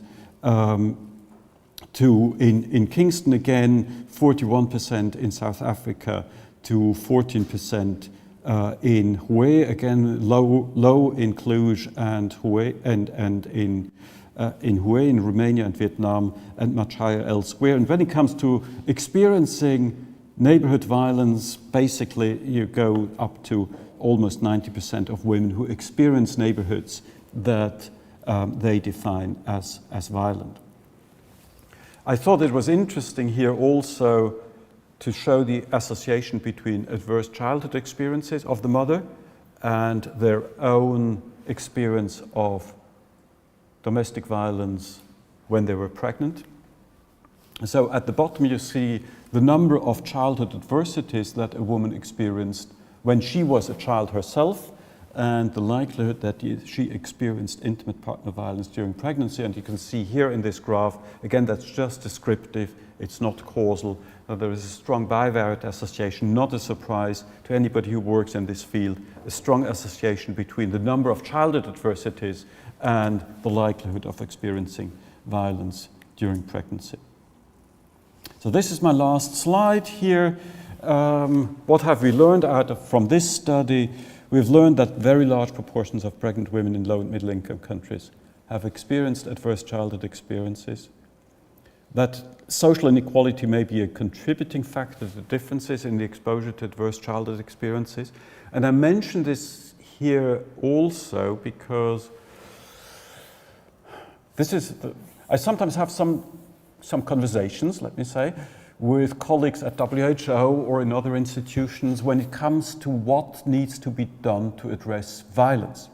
to, in Kingston again, 41% in South Africa to 14% in Hue, again low in Cluj and Hue, and in Hue in Romania and Vietnam, and much higher elsewhere. And when it comes to experiencing neighborhood violence, basically you go up to almost 90% of women who experience neighborhoods that they define as violent. I thought it was interesting here also to show the association between adverse childhood experiences of the mother and their own experience of domestic violence when they were pregnant. So at the bottom you see the number of childhood adversities that a woman experienced when she was a child herself, and the likelihood that she experienced intimate partner violence during pregnancy. And you can see here in this graph, again, that's just descriptive, it's not causal. There is a strong bivariate association, not a surprise to anybody who works in this field, a strong association between the number of childhood adversities and the likelihood of experiencing violence during pregnancy. So this is my last slide here. What have we learned from this study? We've learned that very large proportions of pregnant women in low and middle income countries have experienced adverse childhood experiences, that social inequality may be a contributing factor to differences in the exposure to adverse childhood experiences. And I mention this here also because I sometimes have some conversations, let me say, with colleagues at WHO or in other institutions when it comes to what needs to be done to address violence.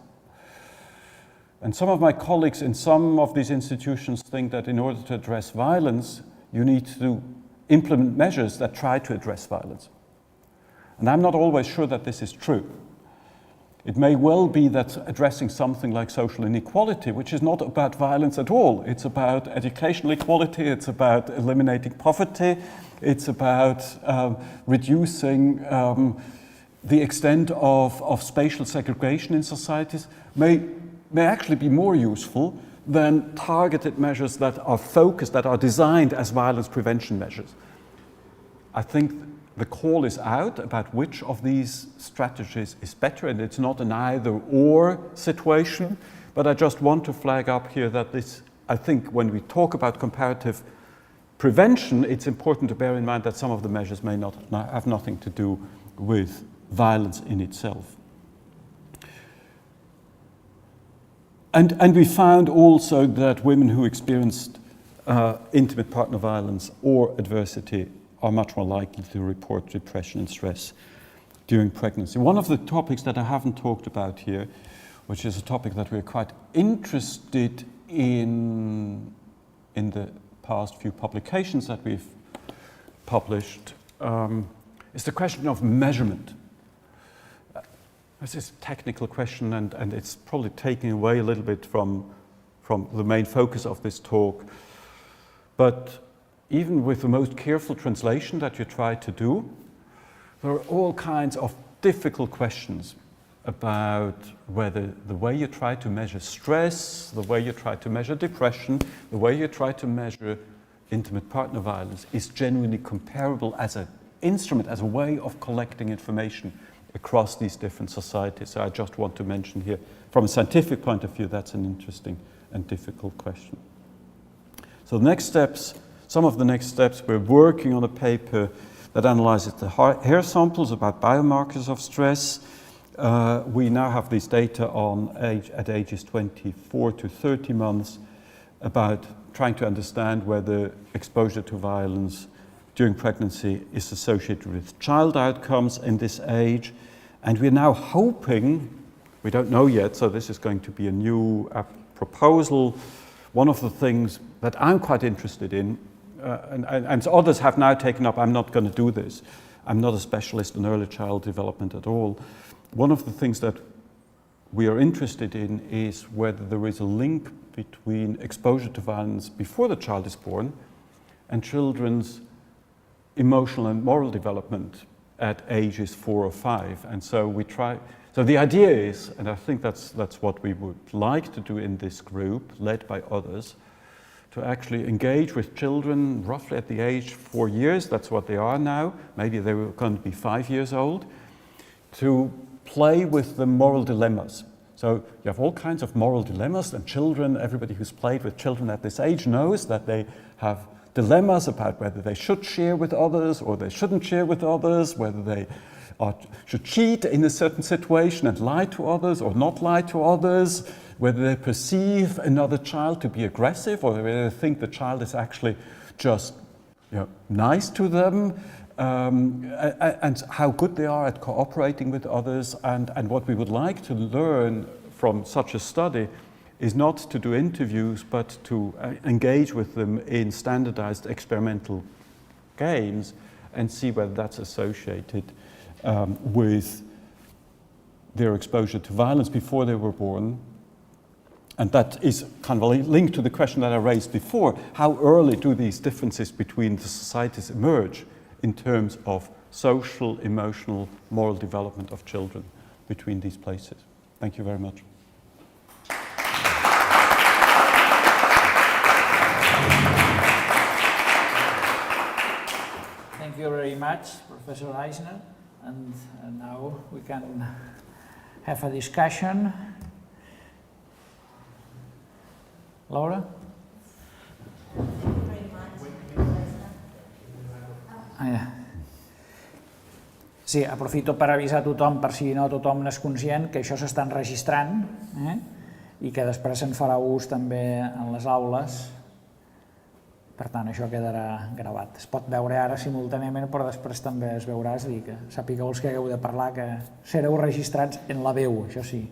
And some of my colleagues in some of these institutions think that in order to address violence, you need to implement measures that try to address violence. And I'm not always sure that this is true. It may well be that addressing something like social inequality, which is not about violence at all, it's about educational equality, it's about eliminating poverty, it's about reducing the extent of spatial segregation in societies, may actually be more useful than targeted measures that are focused, that are designed as violence prevention measures. I think the call is out about which of these strategies is better, and it's not an either-or situation, but I just want to flag up here that I think when we talk about comparative prevention, it's important to bear in mind that some of the measures may not have nothing to do with violence in itself. And we found also that women who experienced intimate partner violence or adversity are much more likely to report depression and stress during pregnancy. One of the topics that I haven't talked about here, which is a topic that we're quite interested in the past few publications that we've published, is the question of measurement. This is a technical question, and it's probably taking away a little bit from the main focus of this talk. But even with the most careful translation that you try to do, there are all kinds of difficult questions about whether the way you try to measure stress, the way you try to measure depression, the way you try to measure intimate partner violence is genuinely comparable as an instrument, as a way of collecting information across these different societies. So I just want to mention here, from a scientific point of view, that's an interesting and difficult question. So the next steps, some of the next steps, we're working on a paper that analyzes the hair samples about biomarkers of stress. We now have these data at ages 24 to 30 months about trying to understand whether exposure to violence during pregnancy is associated with child outcomes in this age. And we're now hoping, we don't know yet, so this is going to be a new proposal. One of the things that I'm quite interested in, and others have now taken up, I'm not going to do this. I'm not a specialist in early child development at all. One of the things that we are interested in is whether there is a link between exposure to violence before the child is born and children's emotional and moral development at ages 4 or 5. And so we try, so the idea is, and I think that's what we would like to do in this group, led by others, to actually engage with children roughly at the age 4 years, that's what they are now, maybe they were going to be 5 years old, to play with the moral dilemmas. So you have all kinds of moral dilemmas, and children, everybody who's played with children at this age knows that they have dilemmas about whether they should share with others or they shouldn't share with others, whether they should cheat in a certain situation and lie to others or not lie to others, whether they perceive another child to be aggressive or whether they think the child is actually just nice to them, and how good they are at cooperating with others. And what we would like to learn from such a study is not to do interviews, but to engage with them in standardized experimental games and see whether that's associated with their exposure to violence before they were born. And that is kind of a link to the question that I raised before. How early do these differences between the societies emerge in terms of social, emotional, moral development of children between these places? Thank you very much. Thank you very much, Professor Eisner. And now we can have a discussion. Laura? Thank you very much. Sí, aprofito per avisar a tothom, per si no tothom n'és conscient, que això s'està enregistrant i que després se'n farà ús també en les aules. Per tant, això quedarà gravat. Es pot veure ara simultàniament, però després també es veurà, és a dir, que sapigueu els que hagueu de parlar que sereu registrats en la veu, això sí.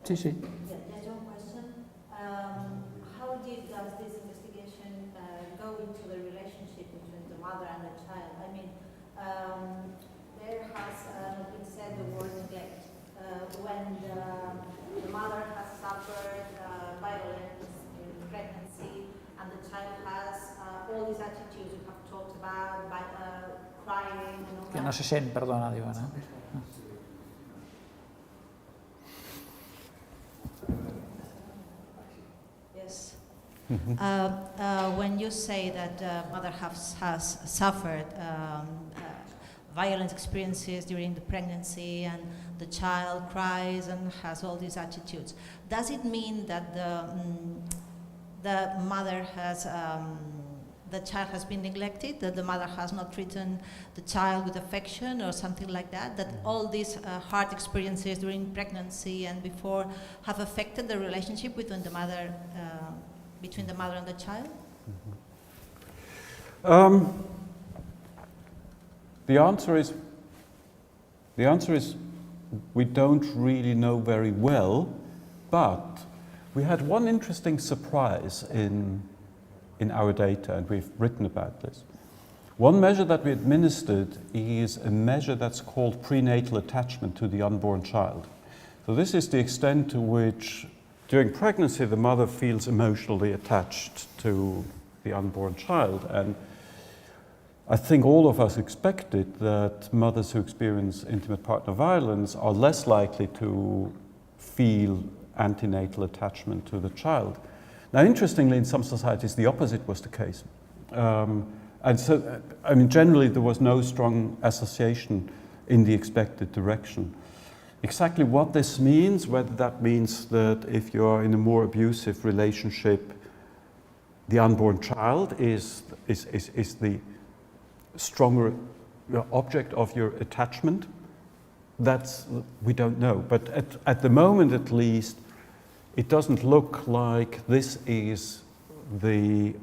Sí, sí. Just one question. How deep does this investigation go into the relationship between the mother and the child? I mean, there has been said the word neglect. When the mother has suffered violence in pregnancy and the child has all these attitudes we have talked about, crying and all that. Que no se sent, perdona, diu Anna. Yes. When you say that mother has suffered violent experiences during the pregnancy and the child cries and has all these attitudes, does it mean that the mother has the child has been neglected, that the mother has not treated the child with affection or something like that, that all these hard experiences during pregnancy and before have affected the relationship between the mother and the child? The answer is we don't really know very well, but we had one interesting surprise in our data, and we've written about this. One measure that we administered is a measure that's called prenatal attachment to the unborn child. So this is the extent to which during pregnancy the mother feels emotionally attached to the unborn child. And I think all of us expected that mothers who experience intimate partner violence are less likely to feel antenatal attachment to the child. Now, interestingly, in some societies, the opposite was the case. And so, I mean, generally, there was no strong association in the expected direction. Exactly what this means, whether that means that if you're in a more abusive relationship, the unborn child is the stronger object of your attachment, we don't know. But at the moment, at least, it doesn't look like this is the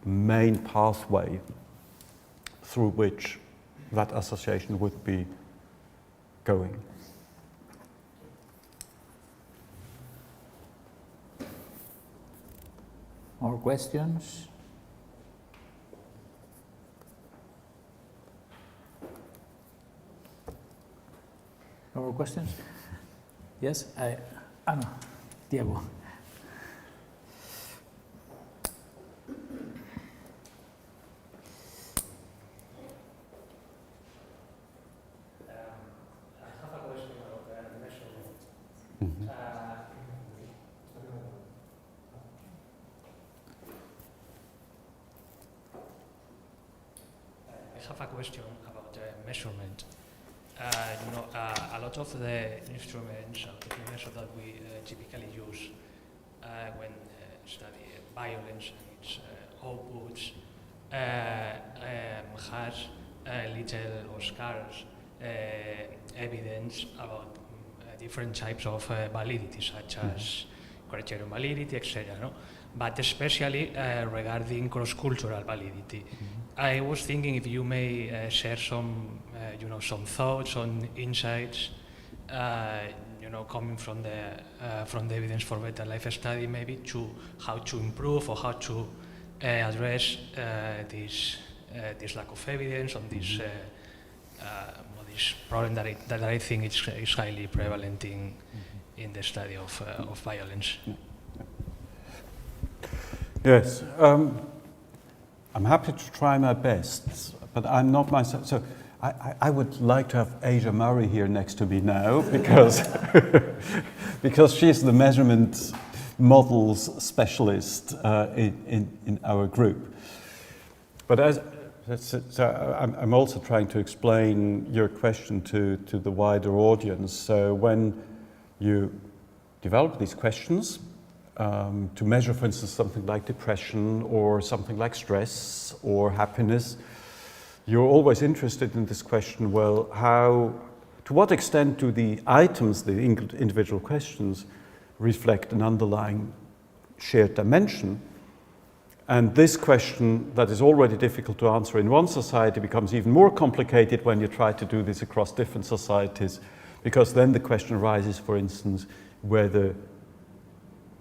main pathway through which that association would be going. More questions? More questions? Yes, no, Diego. I have a question about measurement. A lot of the instruments or techniques that we typically use when study violence and its outputs has little or scarce evidence about different types of validity, such as criterion validity, etc. No? But especially regarding cross-cultural validity. I was thinking if you may share some, some thoughts on insights, coming from the evidence for better life study, maybe to how to improve or how to address this lack of evidence on this this problem that I think is highly prevalent in the study of violence. Yes. I'm happy to try my best, but I'm not myself. So I would like to have Asia Murray here next to me now, because because she's the measurement models specialist in our group. But I'm also trying to explain your question to the wider audience. So when you develop these questions, to measure, for instance, something like depression or something like stress or happiness, you're always interested in this question, well, to what extent do the items, the individual questions, reflect an underlying shared dimension? And this question that is already difficult to answer in one society becomes even more complicated when you try to do this across different societies, because then the question arises, for instance, whether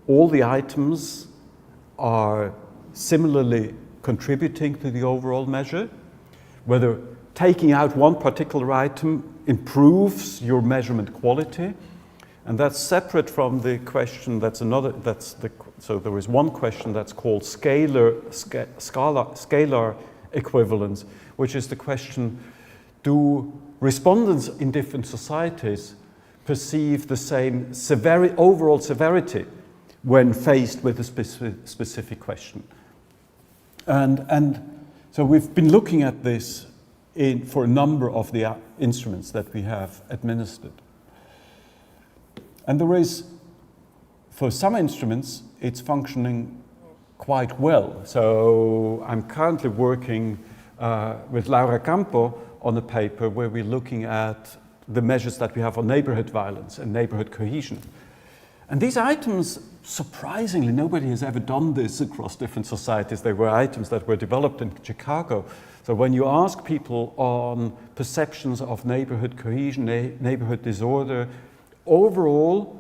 all the items are similarly contributing to the overall measure, whether taking out one particular item improves your measurement quality. And that's separate from the question, so there is one question that's called scalar equivalence, which is the question, do respondents in different societies perceive the same overall severity when faced with a specific question? And so we've been looking at this for a number of the instruments that we have administered. And there is, for some instruments, it's functioning quite well. So I'm currently working with Laura Campo on a paper where we're looking at the measures that we have on neighborhood violence and neighborhood cohesion. And these items, surprisingly, nobody has ever done this across different societies. They were items that were developed in Chicago. So when you ask people on perceptions of neighborhood cohesion, neighborhood disorder, overall,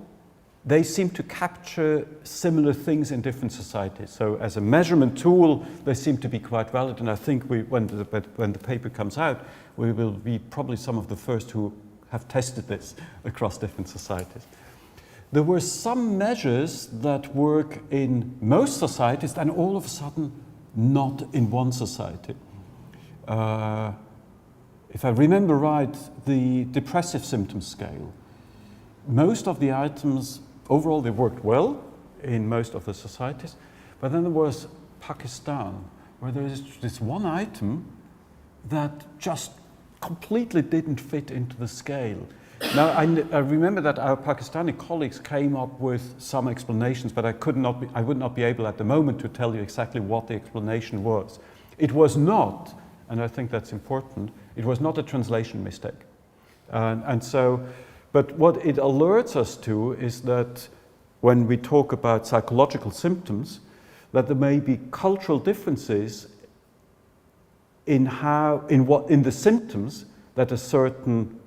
they seem to capture similar things in different societies. So as a measurement tool, they seem to be quite valid. And I think when the paper comes out, we will be probably some of the first who have tested this across different societies. There were some measures that work in most societies and all of a sudden not in one society. If I remember right, the depressive symptom scale, most of the items, overall they worked well in most of the societies, but then there was Pakistan, where there is this one item that just completely didn't fit into the scale. Now, I remember that our Pakistani colleagues came up with some explanations, but I would not be able at the moment to tell you exactly what the explanation was. It was not, and I think that's important, it was not a translation mistake. But what it alerts us to is that when we talk about psychological symptoms, that there may be cultural differences in the symptoms that a certain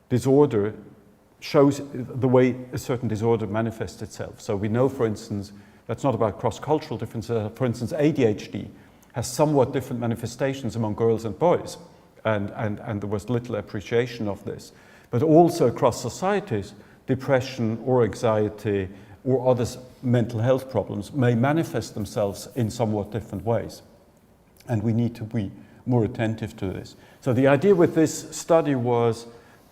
disorder shows, the way a certain disorder manifests itself. So we know, for instance, that's not about cross-cultural differences. For instance, ADHD has somewhat different manifestations among girls and boys, and there was little appreciation of this. But also across societies, depression or anxiety or other mental health problems may manifest themselves in somewhat different ways. And we need to be more attentive to this. So the idea with this study was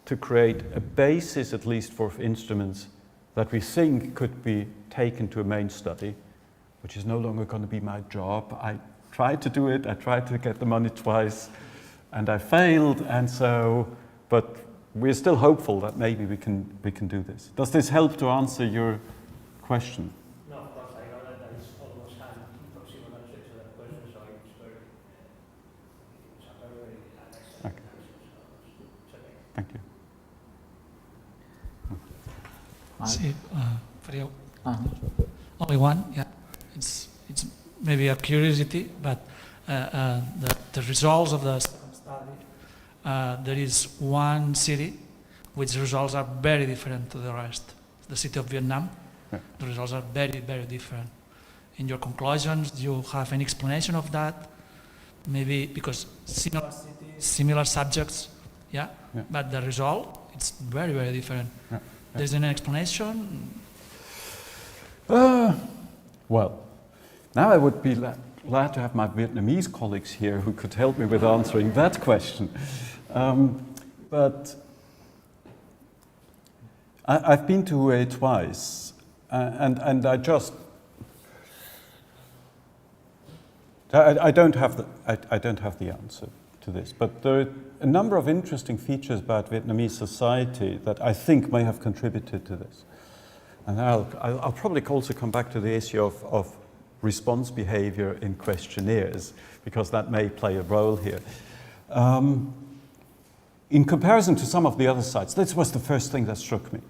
to create a basis, at least for instruments, that we think could be taken to a main study, which is no longer going to be my job. I tried to do it, I tried to get the money twice, and I failed, and so, but we're still hopeful that maybe we can do this. Does this help to answer your question? No, of course, I know that is almost an impossible answer to that question, so it's a very excellent Okay. answer. So it's okay. Thank you. See, for you, Uh-huh. only one. Yeah, it's maybe a curiosity, but the results of the second study, there is one city which results are very different to the rest. The city of Vietnam. Yeah. The results are very, very different. In your conclusions, do you have any explanation of that? Maybe because similar cities, similar subjects, yeah? Yeah. But the result, it's very, very different. Yeah. There's an explanation? Well, now I would be glad to have my Vietnamese colleagues here who could help me with answering that question. But I've been to Hue twice, and I don't have the answer to this. But there are a number of interesting features about Vietnamese society that I think may have contributed to this. And I'll probably also come back to the issue of response behavior in questionnaires, because that may play a role here. In comparison to some of the other sites, this was the first thing that struck me.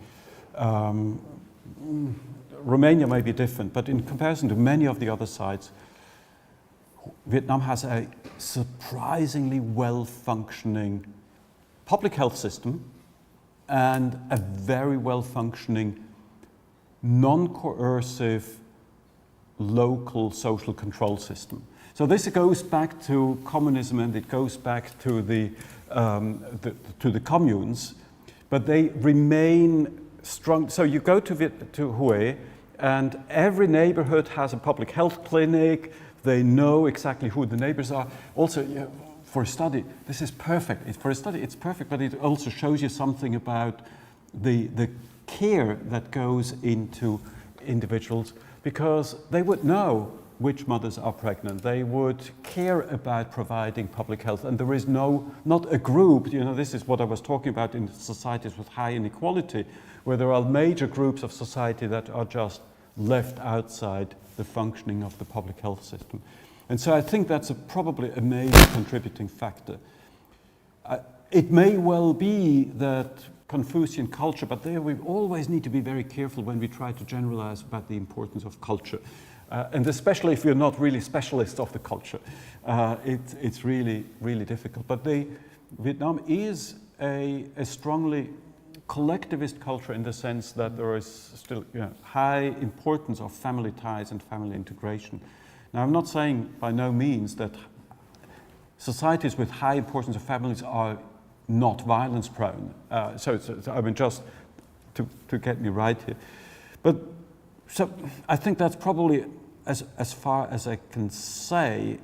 Romania may be different, but in comparison to many of the other sites, Vietnam has a surprisingly well-functioning public health system and a very well-functioning, non-coercive local social control system. So this goes back to communism, and it goes back to the communes, but they remain strong. So you go to Hue, and every neighborhood has a public health clinic. They know exactly who the neighbors are. Also, for a study, this is perfect. For a study, it's perfect, but it also shows you something about the care that goes into individuals, because they would know which mothers are pregnant. They would care about providing public health, and there is not a group, this is what I was talking about in societies with high inequality, where there are major groups of society that are just left outside the functioning of the public health system. And so I think that's probably a major contributing factor. It may well be that Confucian culture, but there we always need to be very careful when we try to generalize about the importance of culture. And especially if you're not really specialists of the culture, it's really, really difficult. But Vietnam is a strongly collectivist culture in the sense that there is still high importance of family ties and family integration. Now, I'm not saying by no means that societies with high importance of families are not violence prone. So I mean, just to get me right here. But so I think that's probably as far as I can say,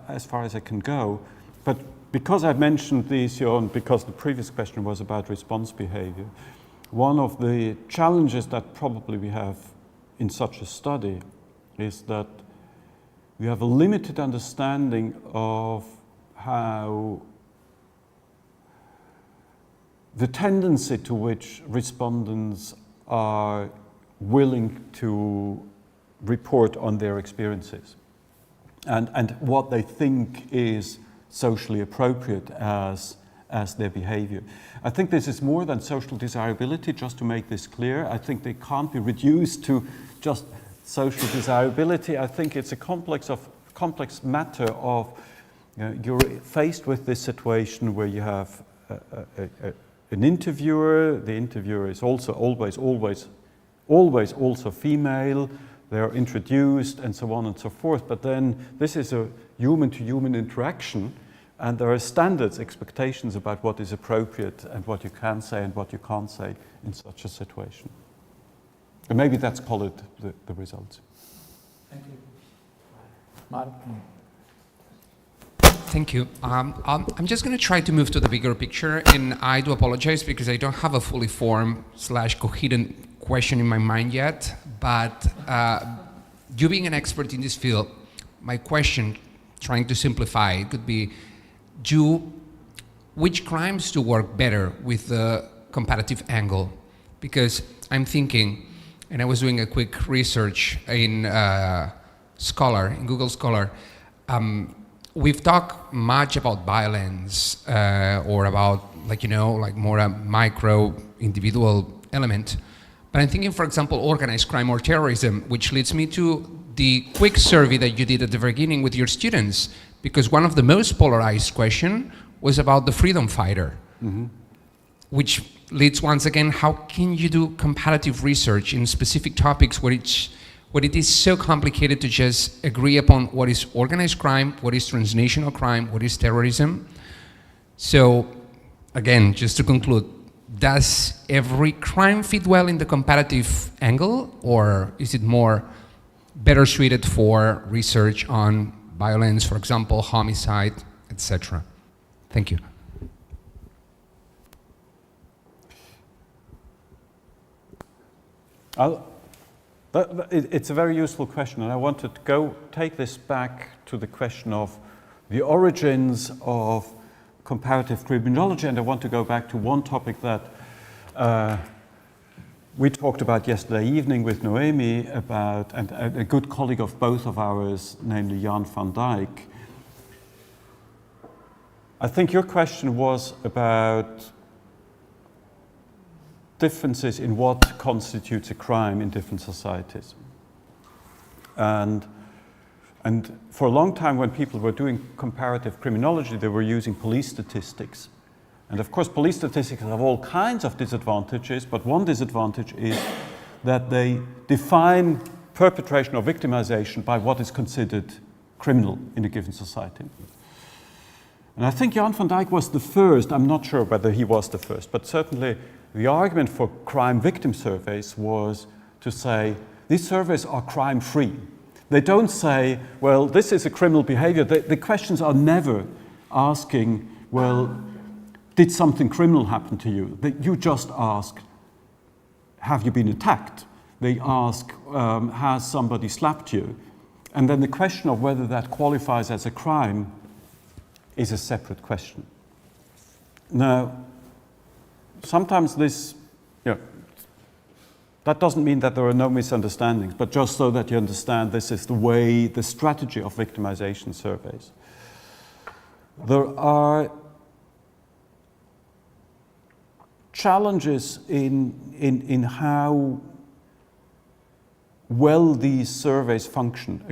as far as I can go. But because I've mentioned the issue, and because the previous question was about response behavior, one of the challenges that probably we have in such a study is that we have a limited understanding of how the tendency to which respondents are willing to report on their experiences and what they think is socially appropriate as as their behavior. I think this is more than social desirability, just to make this clear. I think they can't be reduced to just social desirability. I think it's a complex matter of, you're faced with this situation where you have an interviewer. The interviewer is also always also female. They're introduced and so on and so forth. But then this is a human-to-human interaction, and there are standards, expectations about what is appropriate and what you can say and what you can't say in such a situation. And maybe that's colored the results. Thank you. Mark? Thank you. I'm just going to try to move to the bigger picture, and I do apologize because I don't have a fully formed / coherent question in my mind yet, but you being an expert in this field, my question, trying to simplify it, could be, which crimes do work better with the comparative angle? Because I'm thinking, and I was doing a quick research in Google Scholar, we've talked much about violence or about, more a micro individual element. But I'm thinking, for example, organized crime or terrorism, which leads me to the quick survey that you did at the beginning with your students, because one of the most polarized questions was about the freedom fighter, which leads once again, how can you do comparative research in specific topics where it is so complicated to just agree upon what is organized crime, what is transnational crime, what is terrorism? So again, just to conclude, does every crime fit well in the comparative angle, or is it better suited for research on violence, for example, homicide, etc.? Thank you. It's a very useful question, and I wanted to take this back to the question of the origins of comparative criminology, and I want to go back to one topic that we talked about yesterday evening with Noemi about, and a good colleague of both of ours, namely Jan van Dijk. I think your question was about differences in what constitutes a crime in different societies. And for a long time, when people were doing comparative criminology, they were using police statistics. And of course, police statistics have all kinds of disadvantages, but one disadvantage is that they define perpetration or victimization by what is considered criminal in a given society. And I think Jan van Dijk was the first. I'm not sure whether he was the first, but certainly the argument for crime victim surveys was to say these surveys are crime-free. They don't say, well, this is a criminal behavior. The questions are never asking, well, did something criminal happen to you? You just ask, have you been attacked? They ask, has somebody slapped you? And then the question of whether that qualifies as a crime is a separate question. Now, sometimes that doesn't mean that there are no misunderstandings, but just so that you understand, this is the strategy of victimization surveys. There are challenges in how well these surveys function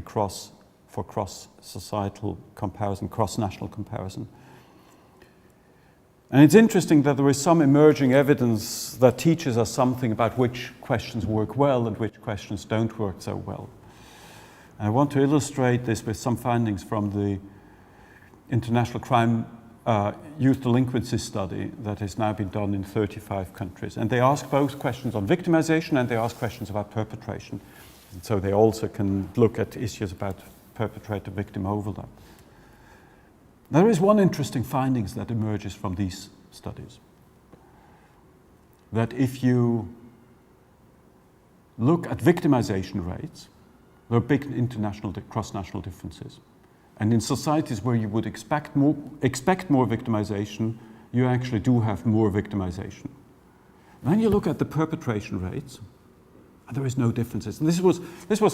for cross-societal comparison, cross-national comparison. And it's interesting that there is some emerging evidence that teaches us something about which questions work well and which questions don't work so well. And I want to illustrate this with some findings from the International Crime Youth Delinquency Study that has now been done in 35 countries. And they ask both questions on victimization and they ask questions about perpetration. And so they also can look at issues about perpetrator-victim overlap. There is one interesting finding that emerges from these studies. That if you look at victimization rates, there are big cross-national differences. And in societies where you would expect more victimization, you actually do have more victimization. Then you look at the perpetration rates, and there is no differences. And this was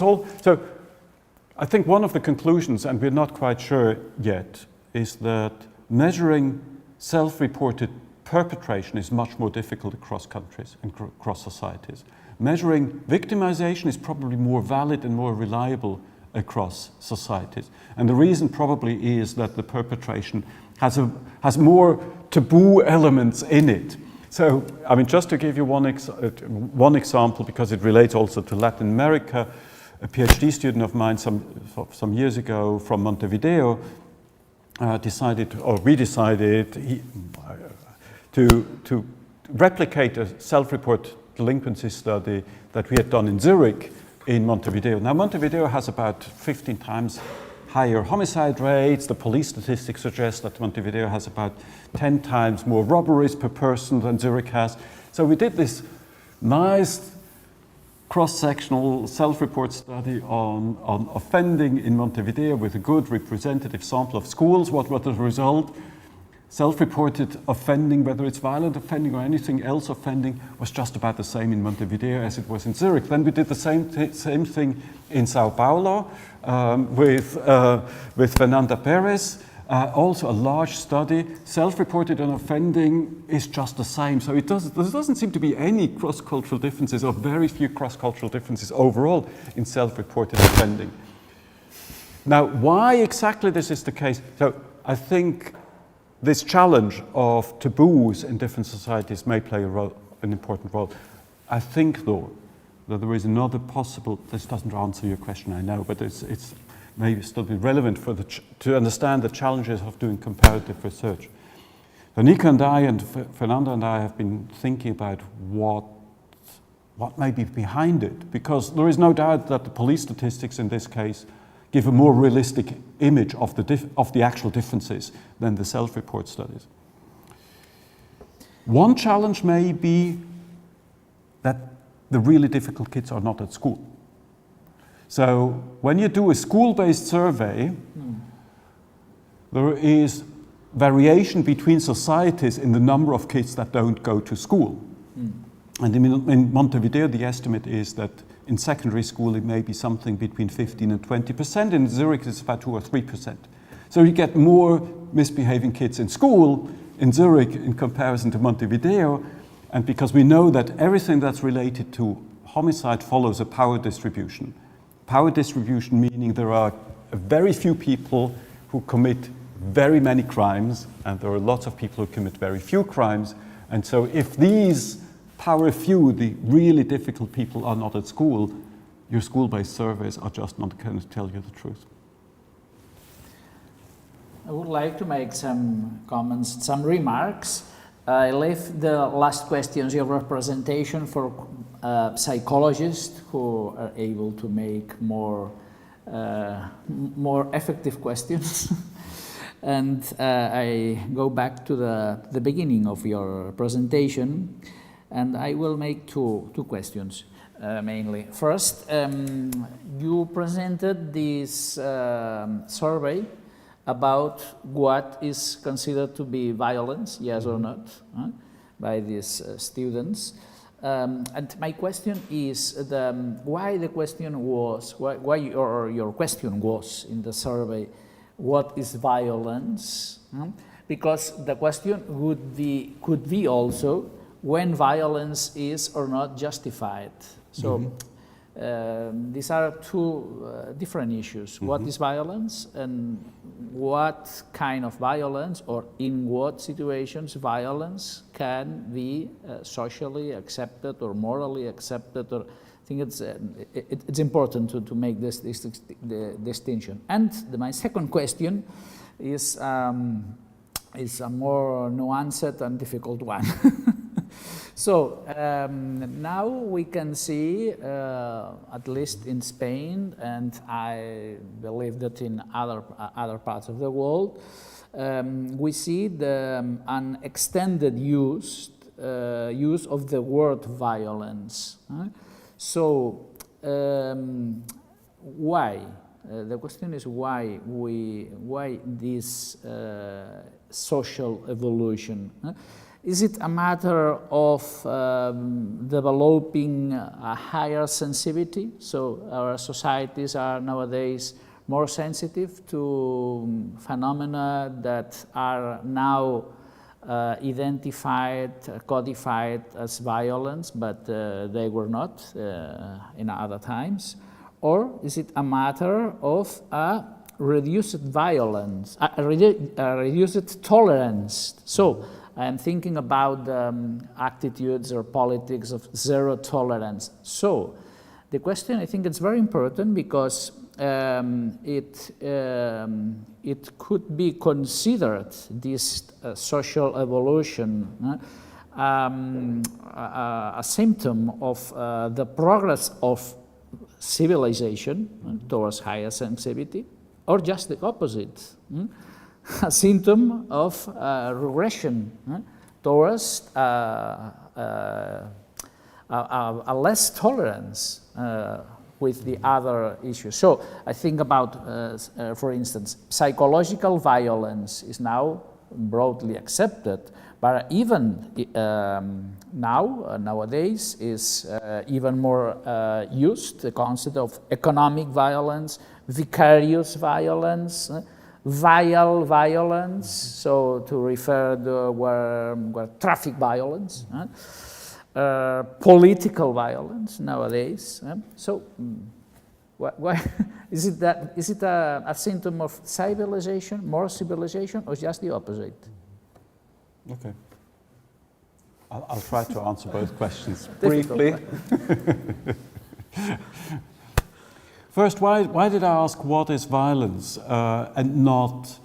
all. So I think one of the conclusions, and we're not quite sure yet, is that measuring self-reported perpetration is much more difficult across countries and across societies. Measuring victimization is probably more valid and more reliable across societies. And the reason probably is that the perpetration has more taboo elements in it. So, I mean, just to give you one example, because it relates also to Latin America, a PhD student of mine some years ago from Montevideo decided to replicate a self-report delinquency study that we had done in Zurich in Montevideo. Now, Montevideo has about 15 times higher homicide rates. The police statistics suggest that Montevideo has about 10 times more robberies per person than Zurich has. So we did this nice cross-sectional self-report study on offending in Montevideo with a good representative sample of schools. What was the result? Self-reported offending, whether it's violent offending or anything else offending, was just about the same in Montevideo as it was in Zurich. Then we did the same thing in Sao Paulo with Fernanda Perez. Also a large study. Self-reported on offending is just the same. So there doesn't seem to be any cross-cultural differences, or very few cross-cultural differences overall in self-reported offending. Now, why exactly this is the case? So I think this challenge of taboos in different societies may play an important role. I think, though, that there is another possible, this doesn't answer your question, I know, but it's maybe still be relevant to understand the challenges of doing comparative research. So Nico and I and Fernanda and I have been thinking about what may be behind it, because there is no doubt that the police statistics in this case give a more realistic image of the actual differences than the self-report studies. One challenge may be that the really difficult kids are not at school. So when you do a school-based survey, there is variation between societies in the number of kids that don't go to school. And in Montevideo, the estimate is that in secondary school, it may be something between 15 and 20%. In Zurich, it's about 2 or 3%. So you get more misbehaving kids in school in Zurich in comparison to Montevideo. And because we know that everything that's related to homicide follows a power distribution. Power distribution meaning there are very few people who commit very many crimes, and there are lots of people who commit very few crimes. And so if these power few, the really difficult people, are not at school, your school-based surveys are just not going to tell you the truth. I would like to make some comments, some remarks. I left the last questions, your representation, for psychologists who are able to make more effective questions. And I go back to the beginning of your presentation. And I will make two questions, mainly. First, you presented this survey about what is considered to be violence, yes or not, by these students. And my question is why the question was, why your question was in the survey, what is violence? Because the question could be also, when violence is or not justified. So these are two different issues. What is violence, and what kind of violence, or in what situations violence can be socially accepted or morally accepted? Or I think it's important to make this distinction. And my second question is a more nuanced and difficult one. So now we can see, at least in Spain, and I believe that in other parts of the world, we see an extended use of the word violence. So why? The question is why this social evolution? Is it a matter of developing a higher sensitivity? So our societies are nowadays more sensitive to phenomena that are now identified, codified as violence, but they were not in other times? Or is it a matter of a reduced violence, reduced tolerance? So I'm thinking about attitudes or politics of zero tolerance. So the question, I think it's very important because it could be considered, this social evolution, a symptom of the progress of civilization towards higher sensitivity, or just the opposite, a symptom of regression towards a less tolerance with the other issues. So I think about, for instance, psychological violence is now broadly accepted, but even nowadays is even more used, the concept of economic violence, vicarious violence, vile violence, so to refer to where traffic violence, political violence nowadays. So, why is it that? Is it a symptom of civilization, more civilization, or just the opposite? Okay. I'll try to answer both questions briefly. First, why did I ask what is violence and not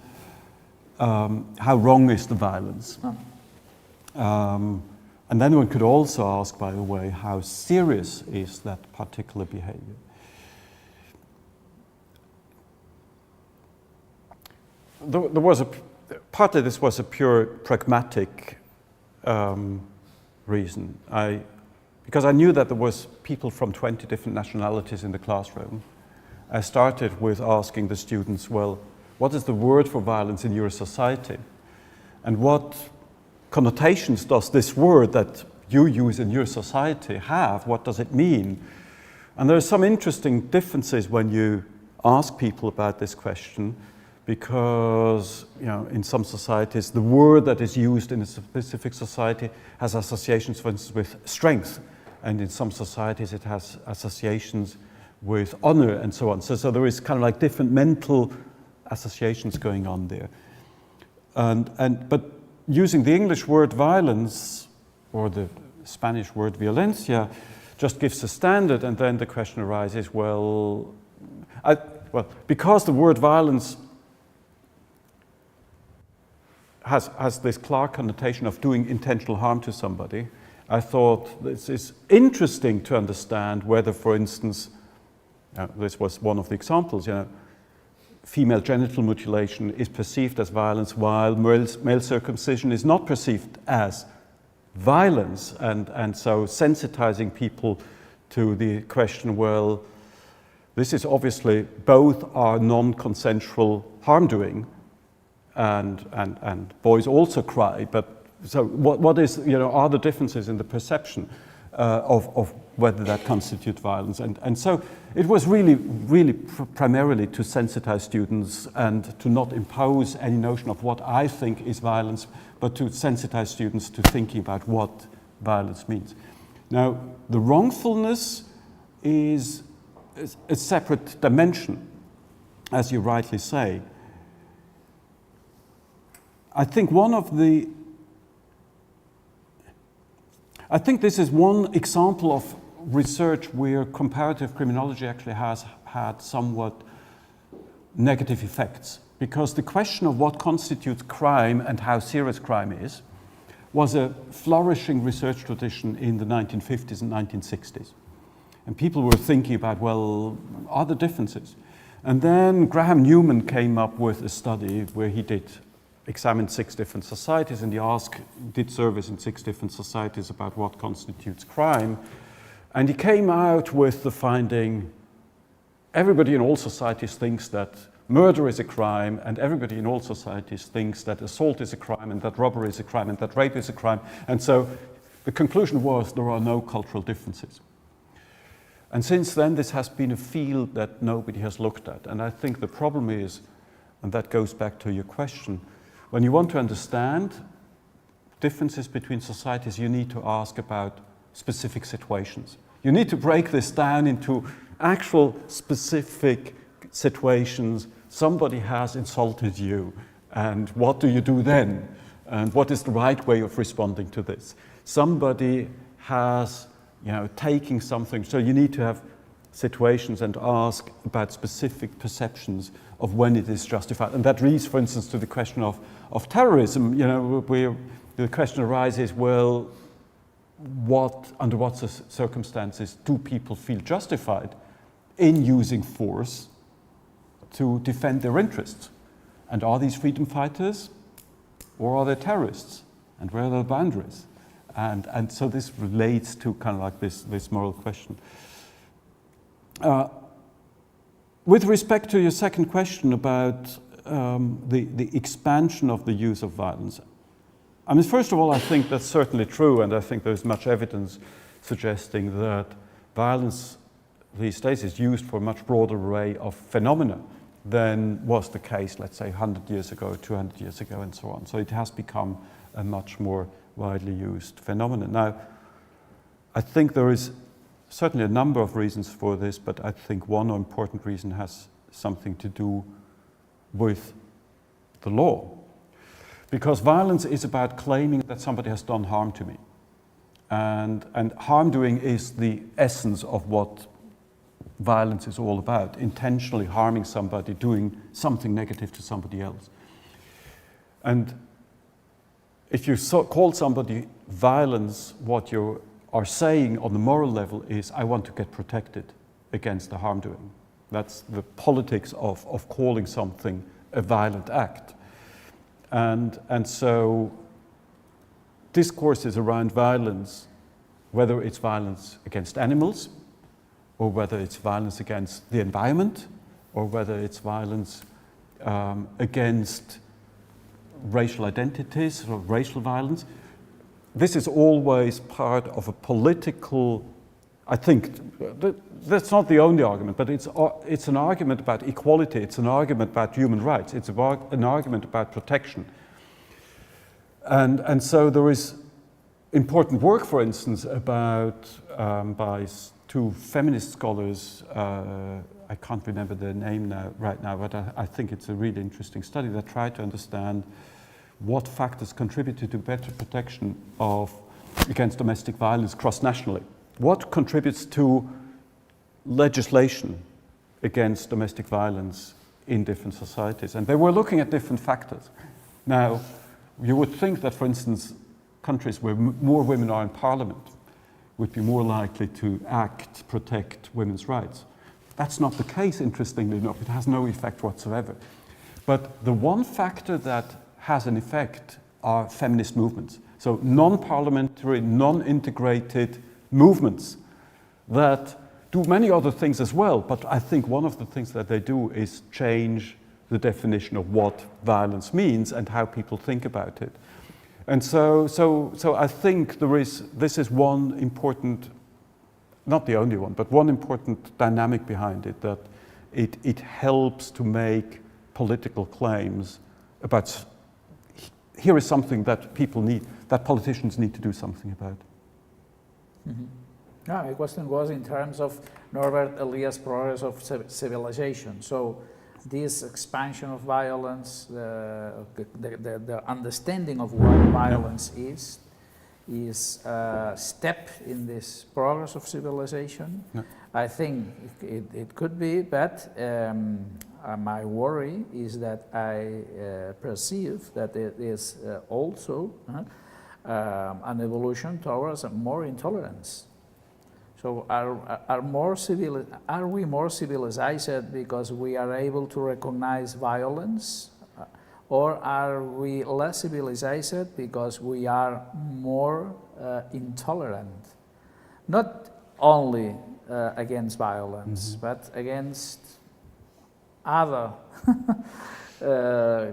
how wrong is the violence? And then one could also ask, by the way, how serious is that particular behavior? There was part of this was a pure pragmatic reason. Because I knew that there was people from 20 different nationalities in the classroom. I started with asking the students, well, what is the word for violence in your society? And what connotations does this word that you use in your society have? What does it mean? And there are some interesting differences when you ask people about this question, because in some societies, the word that is used in a specific society has associations, for instance, with strength. And in some societies, it has associations with honor and so on. So there is kind of like different mental associations going on there. But using the English word violence, or the Spanish word violencia, just gives a standard, and then the question arises, well, because the word violence has this clear connotation of doing intentional harm to somebody, I thought this is interesting to understand whether, for instance, this was one of the examples, female genital mutilation is perceived as violence while male circumcision is not perceived as violence, and so sensitizing people to the question, well, this is obviously both are non-consensual harm doing, and boys also cry, but so what is, are the differences in the perception of whether that constitutes violence? And so it was really primarily to sensitize students and to not impose any notion of what I think is violence, but to sensitize students to thinking about what violence means. Now, the wrongfulness is a separate dimension, as you rightly say. I think this is one example of research where comparative criminology actually has had somewhat negative effects, because the question of what constitutes crime and how serious crime is was a flourishing research tradition in the 1950s and 1960s. And people were thinking about, well, are there differences? And then Graham Newman came up with a study where he examined 6 different societies, and he did surveys in 6 different societies about what constitutes crime. And he came out with the finding, everybody in all societies thinks that murder is a crime, and everybody in all societies thinks that assault is a crime, and that robbery is a crime, and that rape is a crime. And so the conclusion was there are no cultural differences. And since then, this has been a field that nobody has looked at. And I think the problem is, and that goes back to your question, when you want to understand differences between societies, you need to ask about specific situations. You need to break this down into actual specific situations. Somebody has insulted you, and what do you do then? And what is the right way of responding to this? Somebody has, taking something, so you need to have situations and ask about specific perceptions of when it is justified. And that leads, for instance, to the question of terrorism. The question arises, well, under what circumstances do people feel justified in using force to defend their interests? And are these freedom fighters or are they terrorists? And where are the boundaries? And so this relates to kind of like this moral question. With respect to your second question about the expansion of the use of violence, I mean, first of all, I think that's certainly true, and I think there's much evidence suggesting that violence these days is used for a much broader array of phenomena than was the case, let's say, 100 years ago, 200 years ago, and so on. So it has become a much more widely used phenomenon. Now, I think there is certainly a number of reasons for this, but I think one important reason has something to do with the law. Because violence is about claiming that somebody has done harm to me. And harm doing is the essence of what violence is all about, intentionally harming somebody, doing something negative to somebody else. And if you call somebody violence, what you are saying on the moral level is, I want to get protected against the harm doing. That's the politics of calling something a violent act. And so discourses around violence, whether it's violence against animals, or whether it's violence against the environment, or whether it's violence against racial identities or racial violence, this is always part of a political, I think, that's not the only argument, but it's an argument about equality, it's an argument about human rights, it's about an argument about protection. And so there is important work, for instance, about by two feminist scholars, I can't remember their name right now, but I think it's a really interesting study that tried to understand what factors contributed to better protection against domestic violence cross-nationally. What contributes to legislation against domestic violence in different societies? And they were looking at different factors. Now, you would think that, for instance, countries where more women are in parliament would be more likely to protect women's rights. That's not the case, interestingly enough. It has no effect whatsoever. But the one factor that has an effect are feminist movements. So non-parliamentary, non-integrated movements that do many other things as well, but I think one of the things that they do is change the definition of what violence means and how people think about it. And so I think this is one important, not the only one, but one important dynamic behind it, that it helps to make political claims about, here is something that people need, that politicians need to do something about. Mm-hmm. No, my question was in terms of Norbert Elias' progress of civilization. So this expansion of violence, the understanding of what violence is a step in this progress of civilization. Yeah. I think it could be, but my worry is that I perceive that it is also an evolution towards more intolerance. So are we more civilized because we are able to recognize violence, or are we less civilized because we are more intolerant? Not only against violence, but against other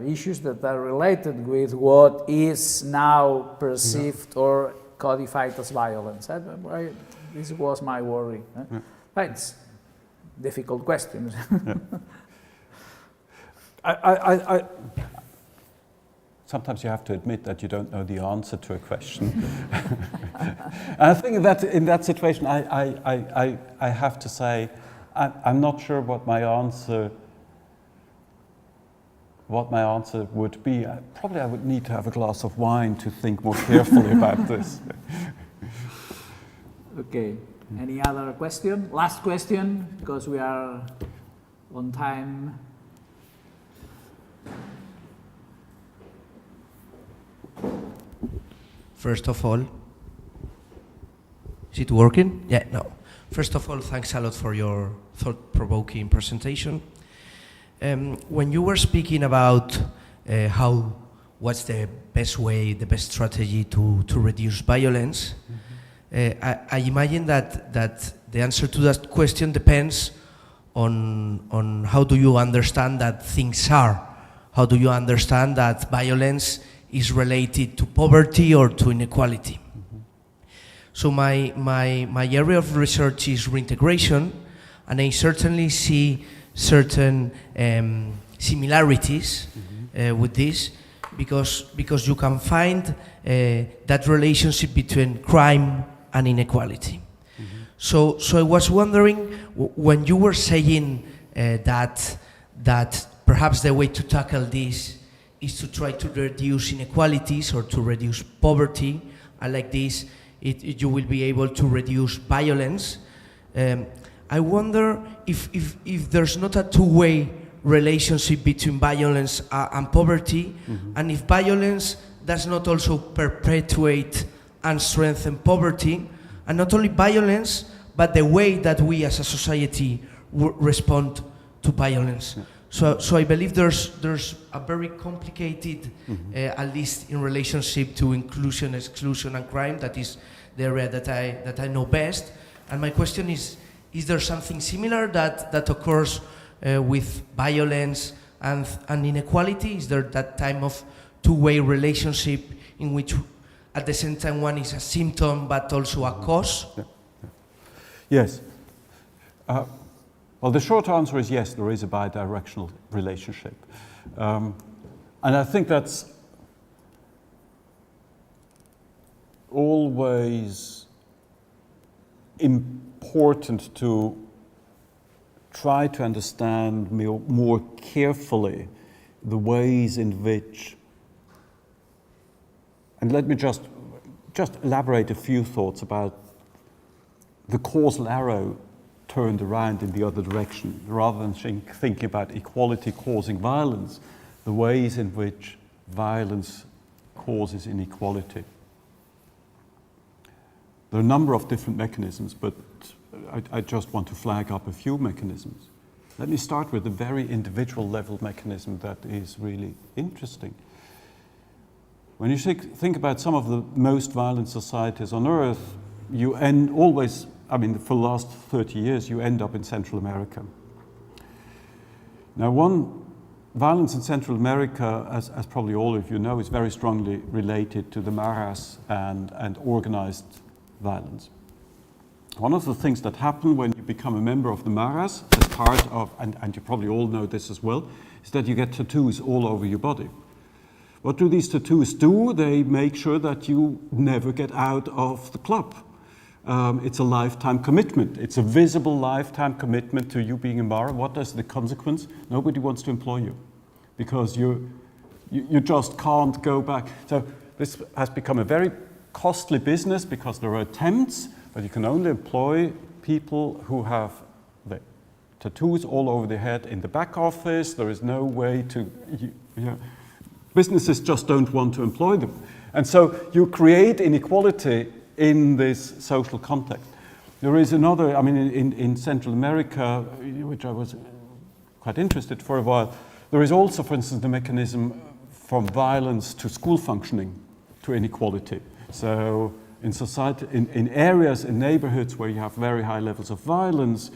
issues that are related with what is now perceived or codified as violence. This was my worry. But it's difficult questions. sometimes you have to admit that you don't know the answer to a question. And I think that in that situation, I have to say, I'm not sure what my answer would be. Probably I would need to have a glass of wine to think more carefully about this. Okay, any other question? Last question, because we are on time. First of all, is it working? Yeah, no. First of all, thanks a lot for your thought-provoking presentation. When you were speaking about what's the best way, the best strategy to reduce violence, I imagine that the answer to that question depends on how do you understand that things are. How do you understand that violence is related to poverty or to inequality? So my area of research is reintegration, and I certainly see certain similarities with this, because you can find that relationship between crime and inequality. So I was wondering, when you were saying that perhaps the way to tackle this is to try to reduce inequalities or to reduce poverty, and like this, you will be able to reduce violence. I wonder if there's not a two-way relationship between violence and poverty, and if violence does not also perpetuate and strengthen poverty, and not only violence, but the way that we as a society respond to violence. So I believe there's a very complicated, at least in relationship to inclusion, exclusion, and crime. That is the area that I know best. And my question is there something similar that occurs with violence and inequality? Is there that type of two-way relationship in which at the same time one is a symptom but also a cause? Yes. Well, the short answer is yes, there is a bidirectional relationship. And I think that's always important to try to understand more carefully the ways in which, and let me just elaborate a few thoughts about the causal arrow turned around in the other direction. Rather than thinking about equality causing violence, the ways in which violence causes inequality. There are a number of different mechanisms, but I just want to flag up a few mechanisms. Let me start with a very individual level mechanism that is really interesting. When you think about some of the most violent societies on earth, you always, for the last 30 years, you end up in Central America. Now, violence in Central America, as probably all of you know, is very strongly related to the maras and organized violence. One of the things that happen when you become a member of the maras, as part of, and you probably all know this as well, is that you get tattoos all over your body. What do these tattoos do? They make sure that you never get out of the club. It's a lifetime commitment. It's a visible lifetime commitment to you being a Mara. What is the consequence? Nobody wants to employ you because you just can't go back. So this has become a very costly business because there are attempts, but you can only employ people who have the tattoos all over their head in the back office. There is no way to, businesses just don't want to employ them. And so you create inequality in this social context. There is another, in Central America, which I was quite interested for a while, there is also, for instance, the mechanism from violence to school functioning to inequality. So in society, in areas, in neighborhoods where you have very high levels of violence,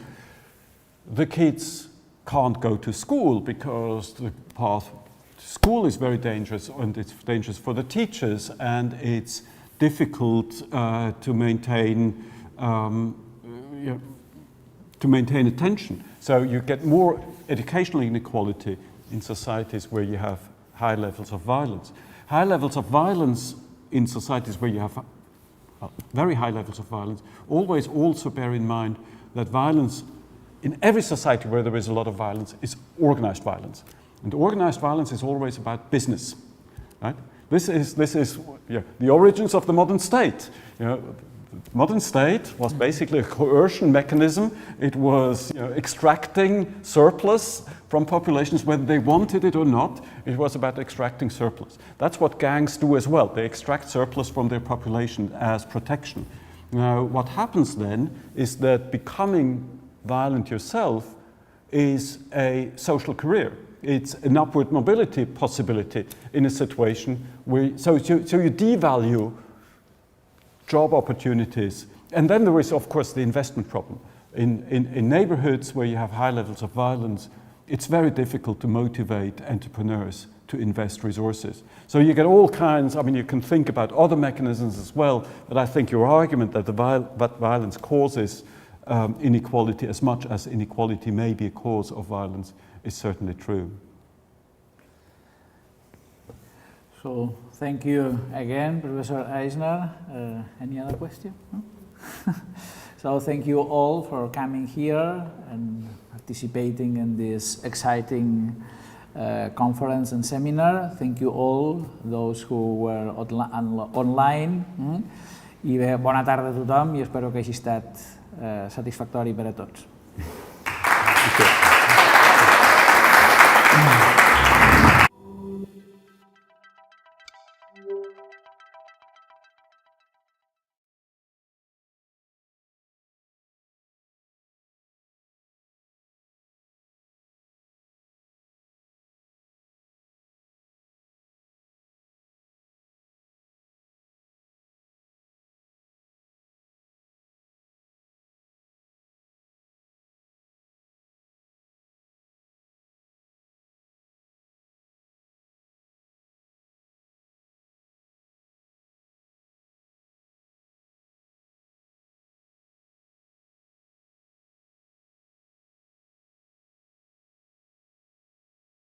the kids can't go to school because the path to school is very dangerous, and it's dangerous for the teachers, and it's difficult to maintain attention. So you get more educational inequality in societies where you have high levels of violence. High levels of violence in societies where you have very high levels of violence, always also bear in mind that violence in every society where there is a lot of violence is organized violence. And organized violence is always about business, right? This is the origins of the modern state. The modern state was basically a coercion mechanism. It was extracting surplus from populations, whether they wanted it or not. It was about extracting surplus. That's what gangs do as well. They extract surplus from their population as protection. Now, what happens then is that becoming violent yourself is a social career. It's an upward mobility possibility in a situation where, so you devalue job opportunities. And then there is, of course, the investment problem. In neighborhoods where you have high levels of violence, it's very difficult to motivate entrepreneurs to invest resources. So you get all kinds, I mean, you can think about other mechanisms as well, but I think your argument that that violence causes inequality as much as inequality may be a cause of violence is certainly true. So thank you again, Professor Eisner. Any other question? No? So thank you all for coming here and participating in this exciting conference and seminar. Thank you all, those who were online. I bé, bona tarda a tothom i espero que hagi estat satisfactori per a tots.